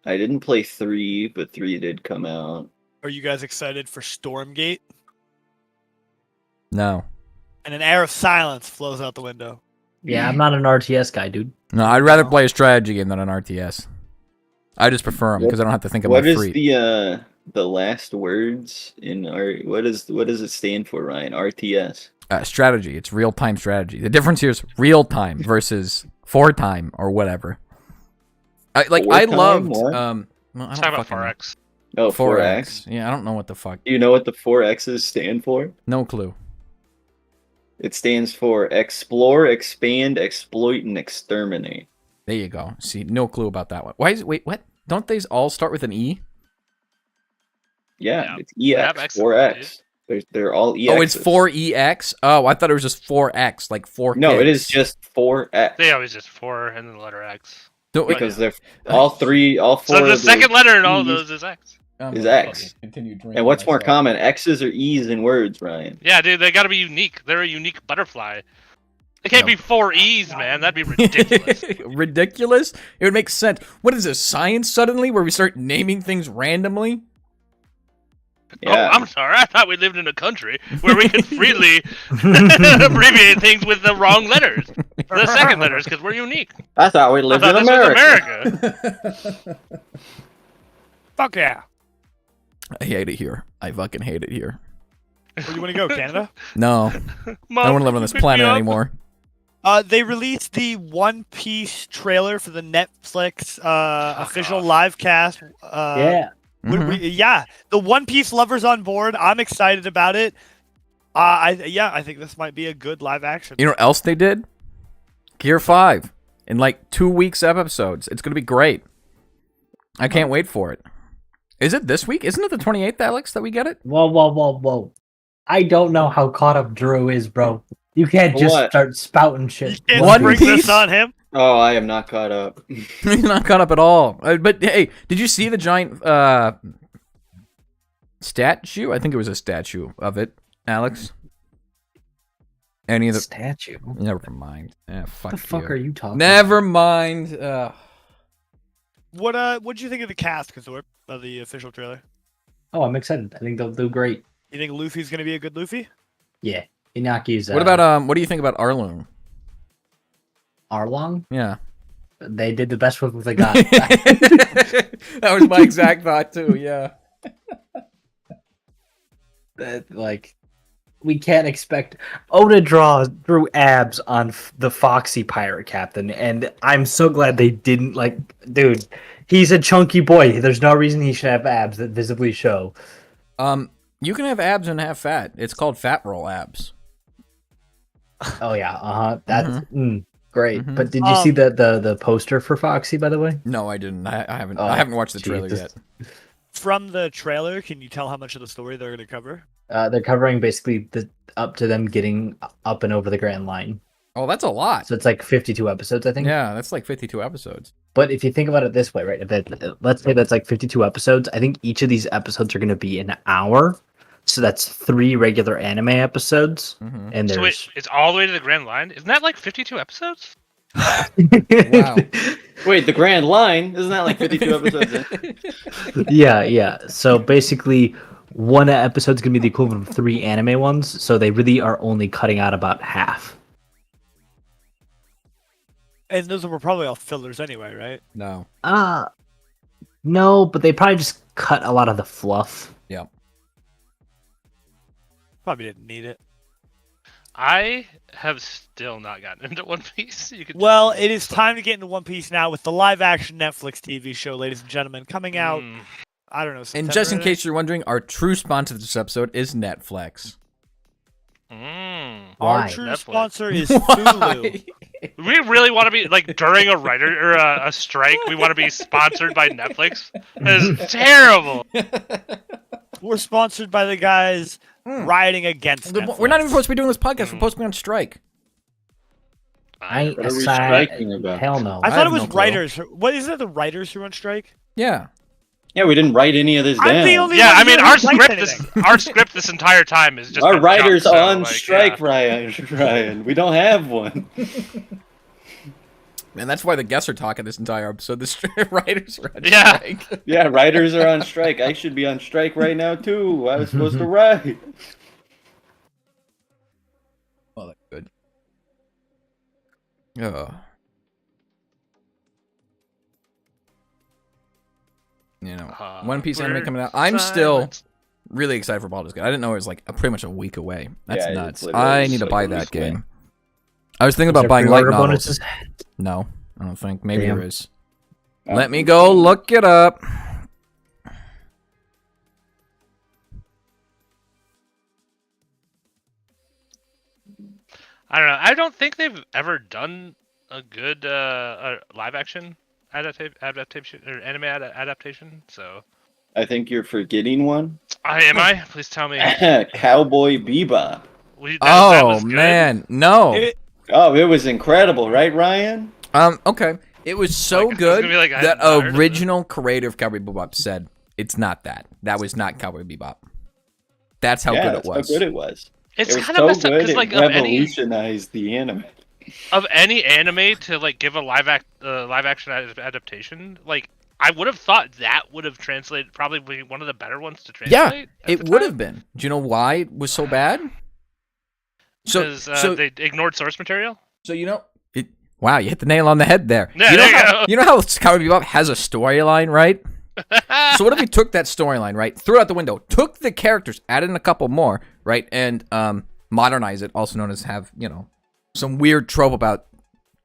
I didn't play 3, but 3 did come out. Are you guys excited for Stormgate? No. And an air of silence flows out the window. Yeah, I'm not an RTS guy, dude. No, I'd rather play a strategy game than an RTS. I just prefer them because I don't have to think of my What is free. the last words in what does it stand for, Ryan? RTS. Strategy. It's real time strategy. The difference here is real time versus 4-time or whatever. I 4-time? loved. What? Well, I Let's don't talk about fucking- 4X. Oh, 4X. Yeah, I don't know what the fuck. Do you know what the 4X's stand for? No clue. It stands for explore, expand, exploit, and exterminate. There you go. See, no clue about that one. Why is it? Wait, what? Don't they all start with an E? Yeah, Yeah, it's they have EX, X's, 4X. They're all EX. Oh, it's 4EX? Oh, I thought it was just 4X, like 4 No, it kids. is just 4X. They always just 4 and then the letter X. Don't- Because they're all four. So the of second letter in all of E's those is X. is X. Continue drinking. And what's more myself. common, X's or E's in words, Ryan? Yeah, dude, they gotta be unique. They're a unique butterfly. It can't Yep. be 4 E's, man. That'd be ridiculous. Ridiculous? It would make sense. What is this, science suddenly, where we start naming things randomly? Yeah. Oh, I'm sorry. I thought we lived in a country where we could freely abbreviate things with the wrong letters. The second letters, because we're unique. I thought we I lived thought in this America. was America. Fuck yeah. I hate it here. I fucking hate it here. Where do you want to go, Canada? No, Mom, I don't want to live on this pick me planet up. anymore. They released the One Piece trailer for the Netflix official off. live cast. Yeah. Mhm. Yeah, the One Piece lovers on board. I'm excited about it. I think this might be a good live action. You know what else they did? Gear 5. in like 2 weeks episodes. It's gonna be great. I can't wait for it. Is it this week? Isn't it the 28th, Alex, that we get it? Whoa. I don't know how caught up Drew is, bro. You can't just What? start spouting shit. You can't One bring Piece? this on him. Oh, I am not caught up. He's not caught up at all. But hey, did you see the giant statue? I think it was a statue of it, Alex. Any of the Statue? Never mind. Fuck What the fuck you. are you talking Never mind. What'd you think of the cast, Kazor, of the official trailer? Oh, I'm excited. I think they'll do great. You think Luffy's gonna be a good Luffy? Yeah. Inaki's What about what do you think about Arlong? Arlong? Yeah. They did the best with what they got. That was my exact thought too, yeah. Like, we can't expect Oda drew abs on the Foxy pirate captain, and I'm so glad they didn't. Like, dude, he's a chunky boy. There's no reason he should have abs that visibly show. You can have abs and have fat. It's called fat roll abs. Oh yeah, that's great. Mhm. But did you see the poster for Foxy, by the way? No, I didn't. I haven't. Oh, I haven't watched the trailer Jesus. yet. From the trailer, can you tell how much of the story they're gonna cover? They're covering basically up to them getting up and over the Grand Line. Oh, that's a lot. So it's like 52 episodes, I think. Yeah, that's like 52 episodes. But if you think about it this way, right? Let's say that's like 52 episodes. I think each of these episodes are going to be an hour. So that's 3 regular anime episodes. Mhm. And So there's... wait, it's all the way to the Grand Line? Isn't that like 52 episodes? Wow. Wait, the Grand Line? Isn't that like 52 episodes? Yeah. So basically, one episode's going to be the equivalent of 3 anime ones. So they really are only cutting out about half. And those were probably all fillers anyway, right? No. No, but they probably just cut a lot of the fluff. Yep. Probably didn't need it. I have still not gotten into One Piece. You could Well, it is time to get into One Piece now with the live-action Netflix TV show, ladies and gentlemen, coming out. I don't know. And September, just in I case you're wondering, our true sponsor of this episode is Netflix. Our Why? true Netflix. sponsor is Hulu. We really want to be like during a writer or a strike. We want to be sponsored by Netflix. That is terrible. We're sponsored by the guys rioting against Netflix. We're not even supposed to be doing this podcast. We're supposed to be on strike. I ain't What are we aside. striking about? Hell no. I thought have it was no clue. writers. What is it? The writers who are on strike? Yeah. Yeah, we didn't write any of this I'm down. the only Yeah, one I who mean didn't write anything. our script this entire time is just Our been writer's junk, so, on like, strike, yeah. Ryan. We don't have one. And that's why the guests are talking this entire episode. The writers are on Yeah. strike. Yeah, writers are on strike. I should be on strike right now, too. I was supposed to write. Oh, that's good. Oh. You know, One Piece anime coming out. I'm still Silence. really excited for Baldur's Gate. I didn't know it was like pretty much a week away. That's Yeah, it's nuts. literally I just need to like buy a that week away. game. I was thinking Is about there buying light pre-order novels. bonuses? No, I don't think. Maybe Damn. there is. Let me go look it up. I don't know. I don't think they've ever done a good live action adaptation or anime adaptation. So, I think you're forgetting one. am I? Please tell me. Cowboy Bebop. That was Oh good? man, no. Oh, it was incredible, right, Ryan? Okay. It was so Like, I was good gonna be like, I that hadn't heard of it. original creator of Cowboy Bebop said it's not that. That was not Cowboy Bebop. That's how yeah, good it that's was. how good it was. It's It was kind so of messed up good, because it like of revolutionized the anime. any anime to like give a live action adaptation, like I would have thought that would have translated probably one of the better ones to Yeah, translate. it would have been. Do you know why it was so bad? Because they ignored source material. So you know, wow, you hit the nail on the head there. Yeah, you know there you how, go. you know how Cowboy Bebop has a storyline, right? So what if we took that storyline, right, threw it out the window, took the characters, added in a couple more, right, and modernize it, also known as have, you know, some weird trope about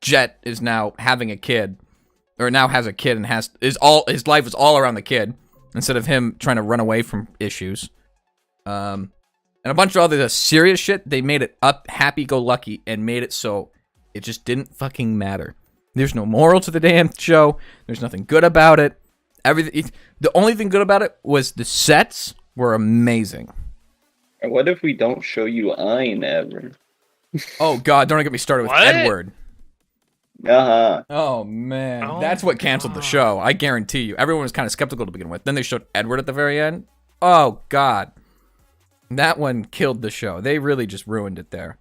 Jet is now having a kid, or now has a kid and his life is all around the kid instead of him trying to run away from issues. And a bunch of other serious shit. They made it up happy-go-lucky and made it so it just didn't fucking matter. There's no moral to the damn show. There's nothing good about it. Everything. The only thing good about it was the sets were amazing. What if we don't show you Ein ever? Oh God, don't get me started with What? Edward. Uh-huh. Oh man, Oh, that's what canceled the God. show. I guarantee you. Everyone was kind of skeptical to begin with. Then they showed Edward at the very end. Oh God, that one killed the show. They really just ruined it there.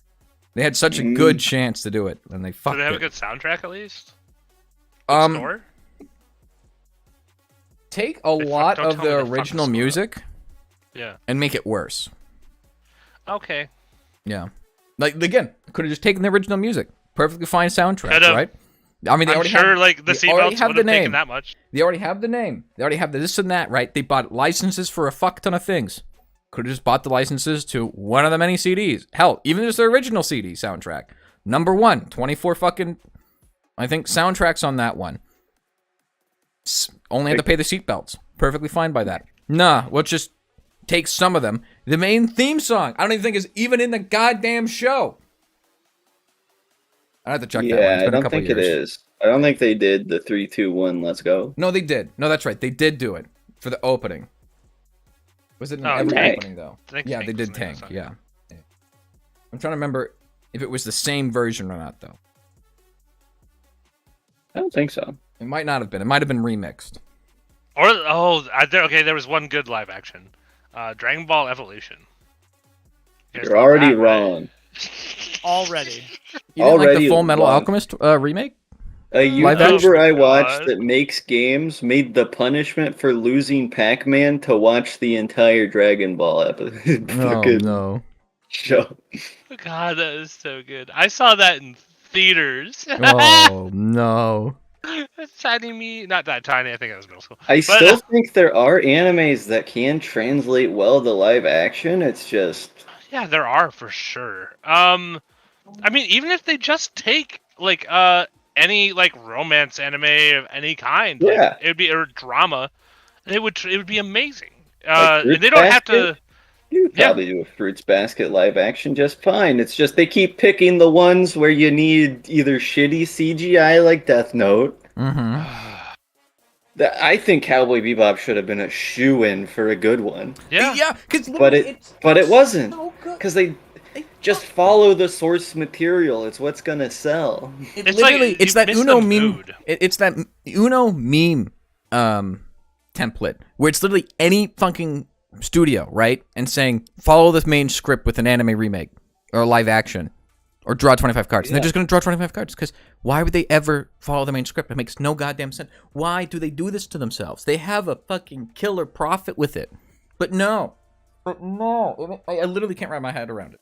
They had such a good chance to do it, and they Do fucked they have a it. good soundtrack at least? Good score? Take a They lot don't of tell me the to fuck the original score up. music Yeah. and make it worse. Okay. Yeah, like again, could have just taken the original music. Perfectly fine soundtrack, Could've. right? I mean, they I'm already sure, have, like, the they already seatbelts have would the have taken name. that much. They already have the name. They already have the this and that, right? They bought licenses for a fuck ton of things. Could have just bought the licenses to one of the many CDs. Hell, even just the original CD soundtrack. Number 1, 24 fucking, I think, soundtracks on that one. Only had to pay the seatbelts. Perfectly fine by that. Nah, let's just take some of them. The main theme song, I don't even think is even in the goddamn show. I have to check that one. Yeah, It's I been a don't couple think years. it is. I don't think they did the 3, 2, 1, let's go. No, they did. No, that's right. They did do it for the opening. Was it in Oh, every Tank. opening though? Tank Yeah, they was did the name of Tank. the Yeah. song. I'm trying to remember if it was the same version or not though. I don't think so. It might not have been. It might have been remixed. Or there was one good live action, Dragon Ball Evolution. You guys You're love already that, right? wrong. Already. You didn't like Already the Full Metal wrong. Alchemist remake? A Live YouTuber action? I watched God. that makes games made the punishment for losing Pac-Man to watch the entire Dragon Ball episode. Oh no. Show. God, that is so good. I saw that in theaters. Oh no. Tiny me, not that tiny. I think I was middle school. I But, still think there are animes that can translate well to live action. It's just yeah, there are for sure. I mean, even if they just take like any like romance anime of any kind, Yeah. like, it would be or drama, it would be amazing. Like And they don't have to. you could Yeah. probably do a Fruits Basket live action just fine. It's just they keep picking the ones where you need either shitty CGI like Death Note. Mm-hmm. I think Cowboy Bebop should have been a shoe-in for a good one. Yeah. Yeah, because But it wasn't. Because they just follow the source material. It's what's gonna sell. It's literally, like it's you that miss Uno the meme. mood. It's that Uno meme template where it's literally any fucking studio, right? And saying follow this main script with an anime remake or live action or draw 25 cards. And they're just gonna draw 25 cards because why would they ever follow the main script? It makes no goddamn sense. Why do they do this to themselves? They have a fucking killer profit with it, but no. I literally can't wrap my head around it.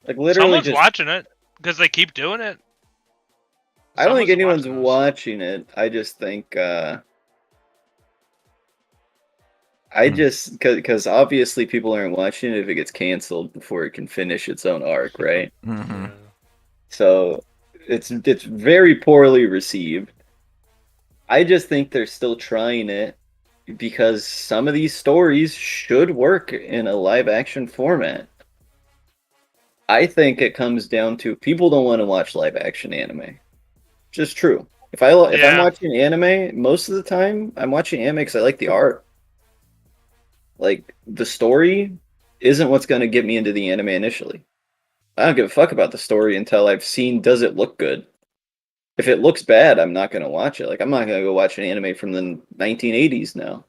Like literally, Someone's just watching it because they keep doing it. I don't think Someone's anyone's watching those. watching it. I just think because obviously people aren't watching it if it gets canceled before it can finish its own arc, right? Mm-hmm. So it's very poorly received. I just think they're still trying it because some of these stories should work in a live action format. I think it comes down to people don't want to watch live action anime. Just true. If I'm Yeah. watching anime, most of the time I'm watching anime because I like the art. Like the story isn't what's going to get me into the anime initially. I don't give a fuck about the story until I've seen does it look good. If it looks bad, I'm not going to watch it. Like I'm not going to go watch an anime from the 1980s now.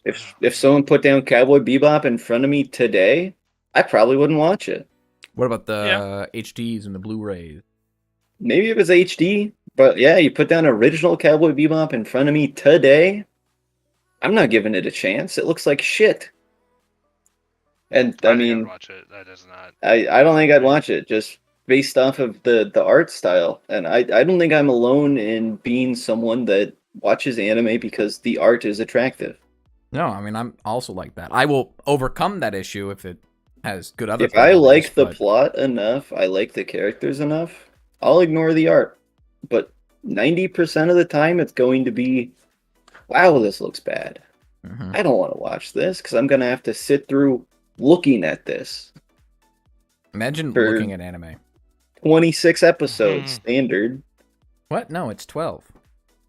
If someone put down Cowboy Bebop in front of me today, I probably wouldn't watch it. What about the HDs and the Blu-rays? Maybe if it's HD, but yeah, you put down original Cowboy Bebop in front of me today, I'm not giving it a chance. It looks like shit. And I think mean, I'd watch it. That is not. I don't think I'd watch it just based off of the art style. And I don't think I'm alone in being someone that watches anime because the art is attractive. No, I mean, I'm also like that. I will overcome that issue if it has good other If I qualities, like the but- plot enough, I like the characters enough, I'll ignore the art. But 90% of the time, it's going to be, wow, this looks bad. Mhm. I don't want to watch this because I'm going to have to sit through looking at this. Imagine For- looking at anime. 26 episodes Mhm. standard. What? No, it's 12.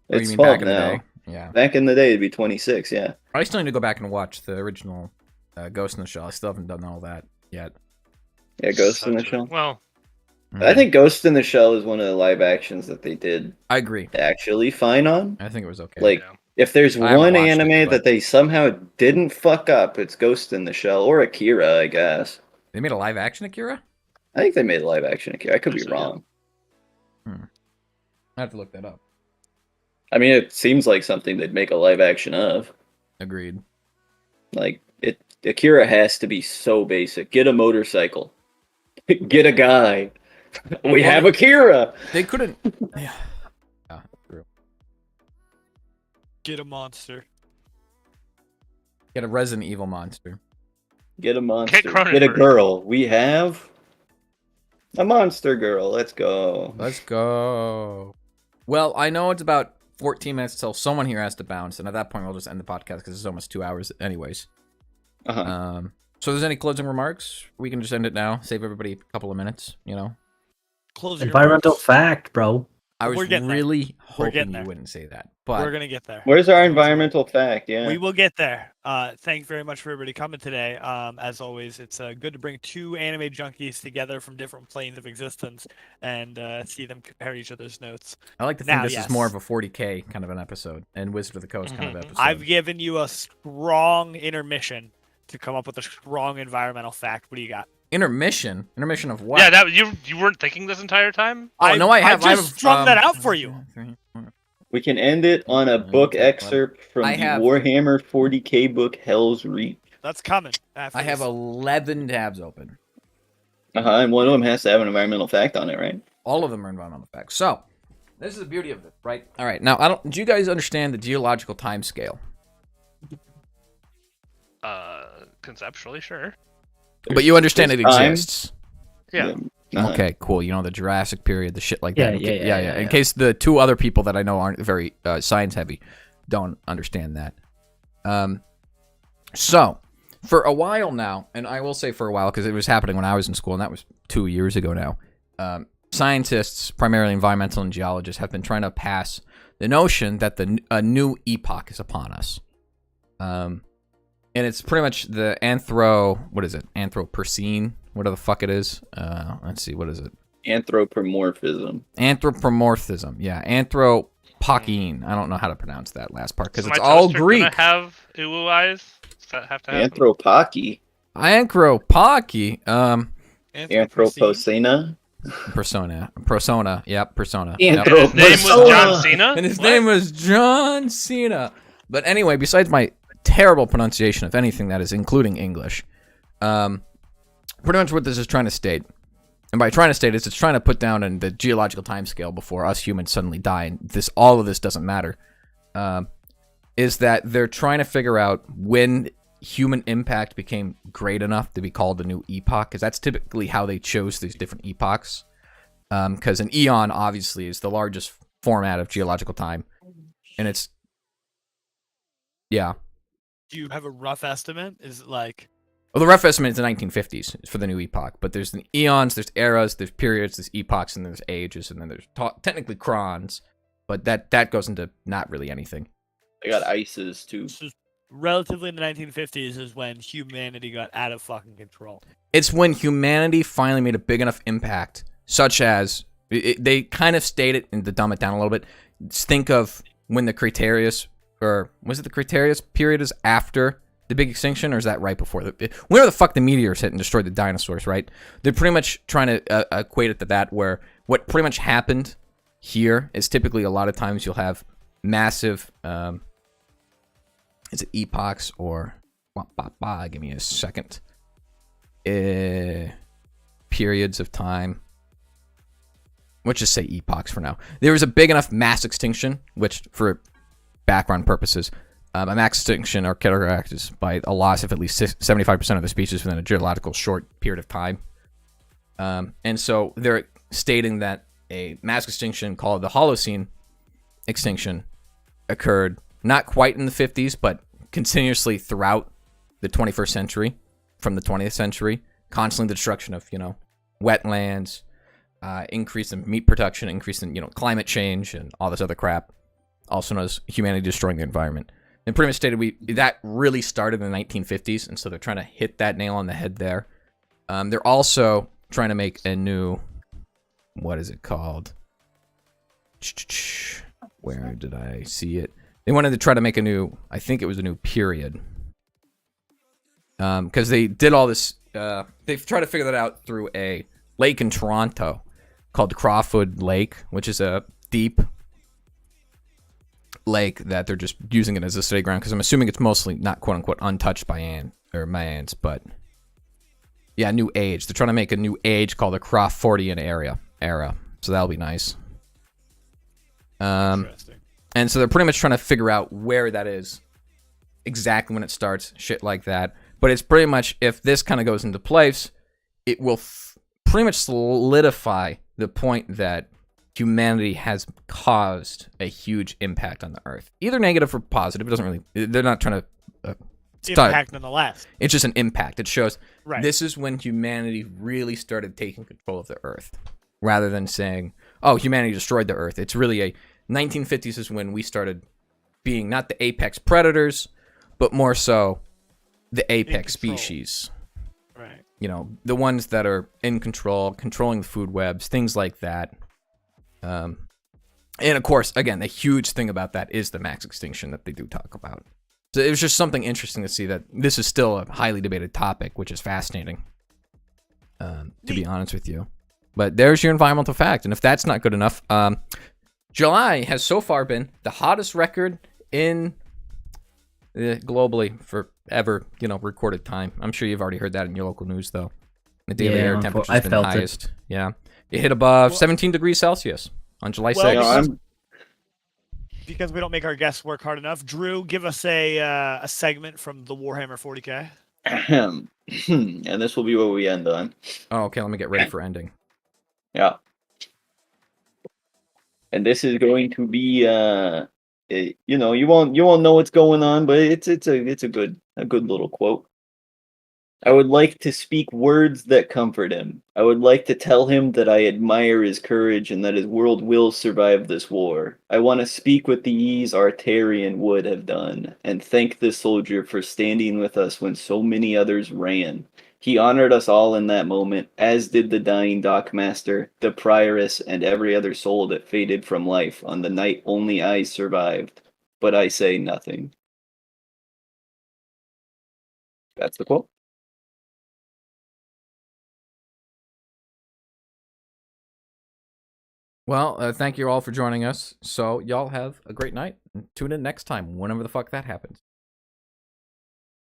Or It's you mean 12 back in the now. day? Yeah. Back in the day, it'd be 26. Yeah. I still need to go back and watch the original Ghost in the Shell. I still haven't done all that yet. Yeah, Ghost in the Such a- Shell. Well, I think Ghost in the Shell is one of the live actions that they did I agree. actually fine on. I think it was okay. Like, yeah. if there's I haven't one watched it, anime but- that they somehow didn't fuck up, it's Ghost in the Shell or Akira, I guess. They made a live action Akira? I think they made a live action Akira. I could be Yes, they did. wrong. I have to look that up. I mean, it seems like something they'd make a live action of. Agreed. Like, Akira has to be so basic. Get a motorcycle. Get a guy. We have Akira. They couldn't. Yeah. True. Get a monster. Get a Resident Evil monster. Get a monster. Get Cronenberg. Get a girl. We have a monster girl. Let's go. Let's go. Well, I know it's about 14 minutes till someone here has to bounce, and at that point we'll just end the podcast because it's almost 2 hours anyways. Uh-huh. So if there's any closing remarks, we can just end it now. Save everybody a couple of minutes, you know? Closing Environmental remarks. fact, bro. I was We're getting there. really We're hoping getting you there. wouldn't say that. We're But gonna get there. Where's our environmental fact? Yeah. We will get there. Thank you very much for everybody coming today. As always, it's good to bring two anime junkies together from different planes of existence and see them compare each other's notes. I like to think Now, this yes. is more of a 40K kind of an episode and Wizard of the Coast kind of Mhm. episode. I've given you a strong intermission to come up with a strong environmental fact. What do you got? Intermission? Intermission of what? Yeah, that you weren't thinking this entire time. Oh, no, I have. I just strung that out for you. We can end it on a book excerpt from I the have- Warhammer 40K book Hell's Reach. That's coming. After I have this. 11 tabs open. And one of them has to have an environmental fact on it, right? All of them are environmental facts. So, this is the beauty of it, right? All right. Now, do you guys understand the geological time scale? Conceptually, sure. But you understand it there's time. exists. Yeah. Okay, cool. You know, the Jurassic period, the shit like that. Yeah. In case the two other people that I know aren't very science heavy don't understand that. So, for a while now, and I will say for a while because it was happening when I was in school, and that was 2 years ago now, scientists, primarily environmental and geologists, have been trying to pass the notion that a new epoch is upon us. And it's pretty much the Anthropocene, whatever the fuck it is. Let's see, what is it? Anthropomorphism. Anthropomorphism, yeah. Anthropocene. I don't know how to pronounce that last part because So it's my all toaster Greek. Gonna have uwu eyes? Does that have to happen? Anthropaki. Anthropocene. Anthropocena. Persona. Yep, persona. And Yep. his name was John Cena. And his What? name was John Cena. But anyway, besides my terrible pronunciation of anything that is including English, pretty much what this is trying to state, and by trying to state it's trying to put down in the geological time scale before us humans suddenly die, and all of this doesn't matter, is that they're trying to figure out when human impact became great enough to be called a new epoch, because that's typically how they chose these different epochs. Because an eon obviously is the largest format of geological time, and it's yeah. Do you have a rough estimate? Is it like Well, the rough estimate is the 1950s for the new epoch, but there's the eons, there's eras, there's periods, there's epochs, and there's ages, and then there's technically crons, but that goes into not really anything. They got ices too. so relatively in the 1950s is when humanity got out of fucking control? It's when humanity finally made a big enough impact, such as they kind of state it, and to dumb it down a little bit, think of when the Cretaceous, or was it the Cretaceous period is after the big extinction, or is that right before? Whenever the fuck the meteors hit and destroyed the dinosaurs, right? They're pretty much trying to equate it to that, where what pretty much happened here is typically a lot of times you'll have massive, is it epochs or, give me a second, periods of time. Let's just say epochs for now. There was a big enough mass extinction, which for background purposes, a mass extinction are characterized by a loss of at least 75% of the species within a geological short period of time. And so they're stating that a mass extinction called the Holocene extinction occurred not quite in the 50s, but continuously throughout the 21st century, from the 20th century, constantly the destruction of, wetlands, increase in meat production, increase in climate change, and all this other crap, also known as humanity destroying the environment. And pretty much stated that really started in the 1950s, and so they're trying to hit that nail on the head there. They're also trying to make a new, what is it called? Where did I see it? They wanted to try to make a new, I think it was a new period. Because they did all this, they've tried to figure that out through a lake in Toronto called Crawford Lake, which is a deep lake that they're just using it as a study ground, because I'm assuming it's mostly not quote-unquote untouched by Mayans, but yeah, new age. They're trying to make a new age called the Crawfordian era, so that'll be nice. Interesting. And so they're pretty much trying to figure out where that is, exactly when it starts, shit like that. But it's pretty much, if this kind of goes into place, it will pretty much solidify the point that humanity has caused a huge impact on the Earth. Either negative or positive. It doesn't really, they're not trying to impact nonetheless. It's just an impact. It shows this is when humanity really started taking control of the Earth, rather than saying, oh, humanity destroyed the Earth. It's really 1950s is when we started being not the apex predators, but more so the apex species. Right. The ones that are in control, controlling the food webs, things like that. And of course, again, the huge thing about that is the mass extinction that they do talk about. So it was just something interesting to see that this is still a highly debated topic, which is fascinating, to be honest with you. But there's your environmental fact. And if that's not good enough, July has so far been the hottest record in globally for ever, recorded time. I'm sure you've already heard that in your local news, though. The daily air temperature has been the highest. Yeah. It hit above 17 degrees Celsius on July 6th. Because we don't make our guests work hard enough, Drew, give us a segment from the Warhammer 40K. And this will be what we end on. Oh, okay. Let me get ready for ending. Yeah. And this is going to be, you won't know what's going on, but it's a good little quote. I would like to speak words that comfort him. I would like to tell him that I admire his courage and that his world will survive this war. I want to speak with the ease Artarian would have done, and thank this soldier for standing with us when so many others ran. He honored us all in that moment, as did the dying dockmaster, the prioress, and every other soul that faded from life on the night only I survived. But I say nothing. That's the quote. Well, thank you all for joining us. So y'all have a great night. And tune in next time, whenever the fuck that happens.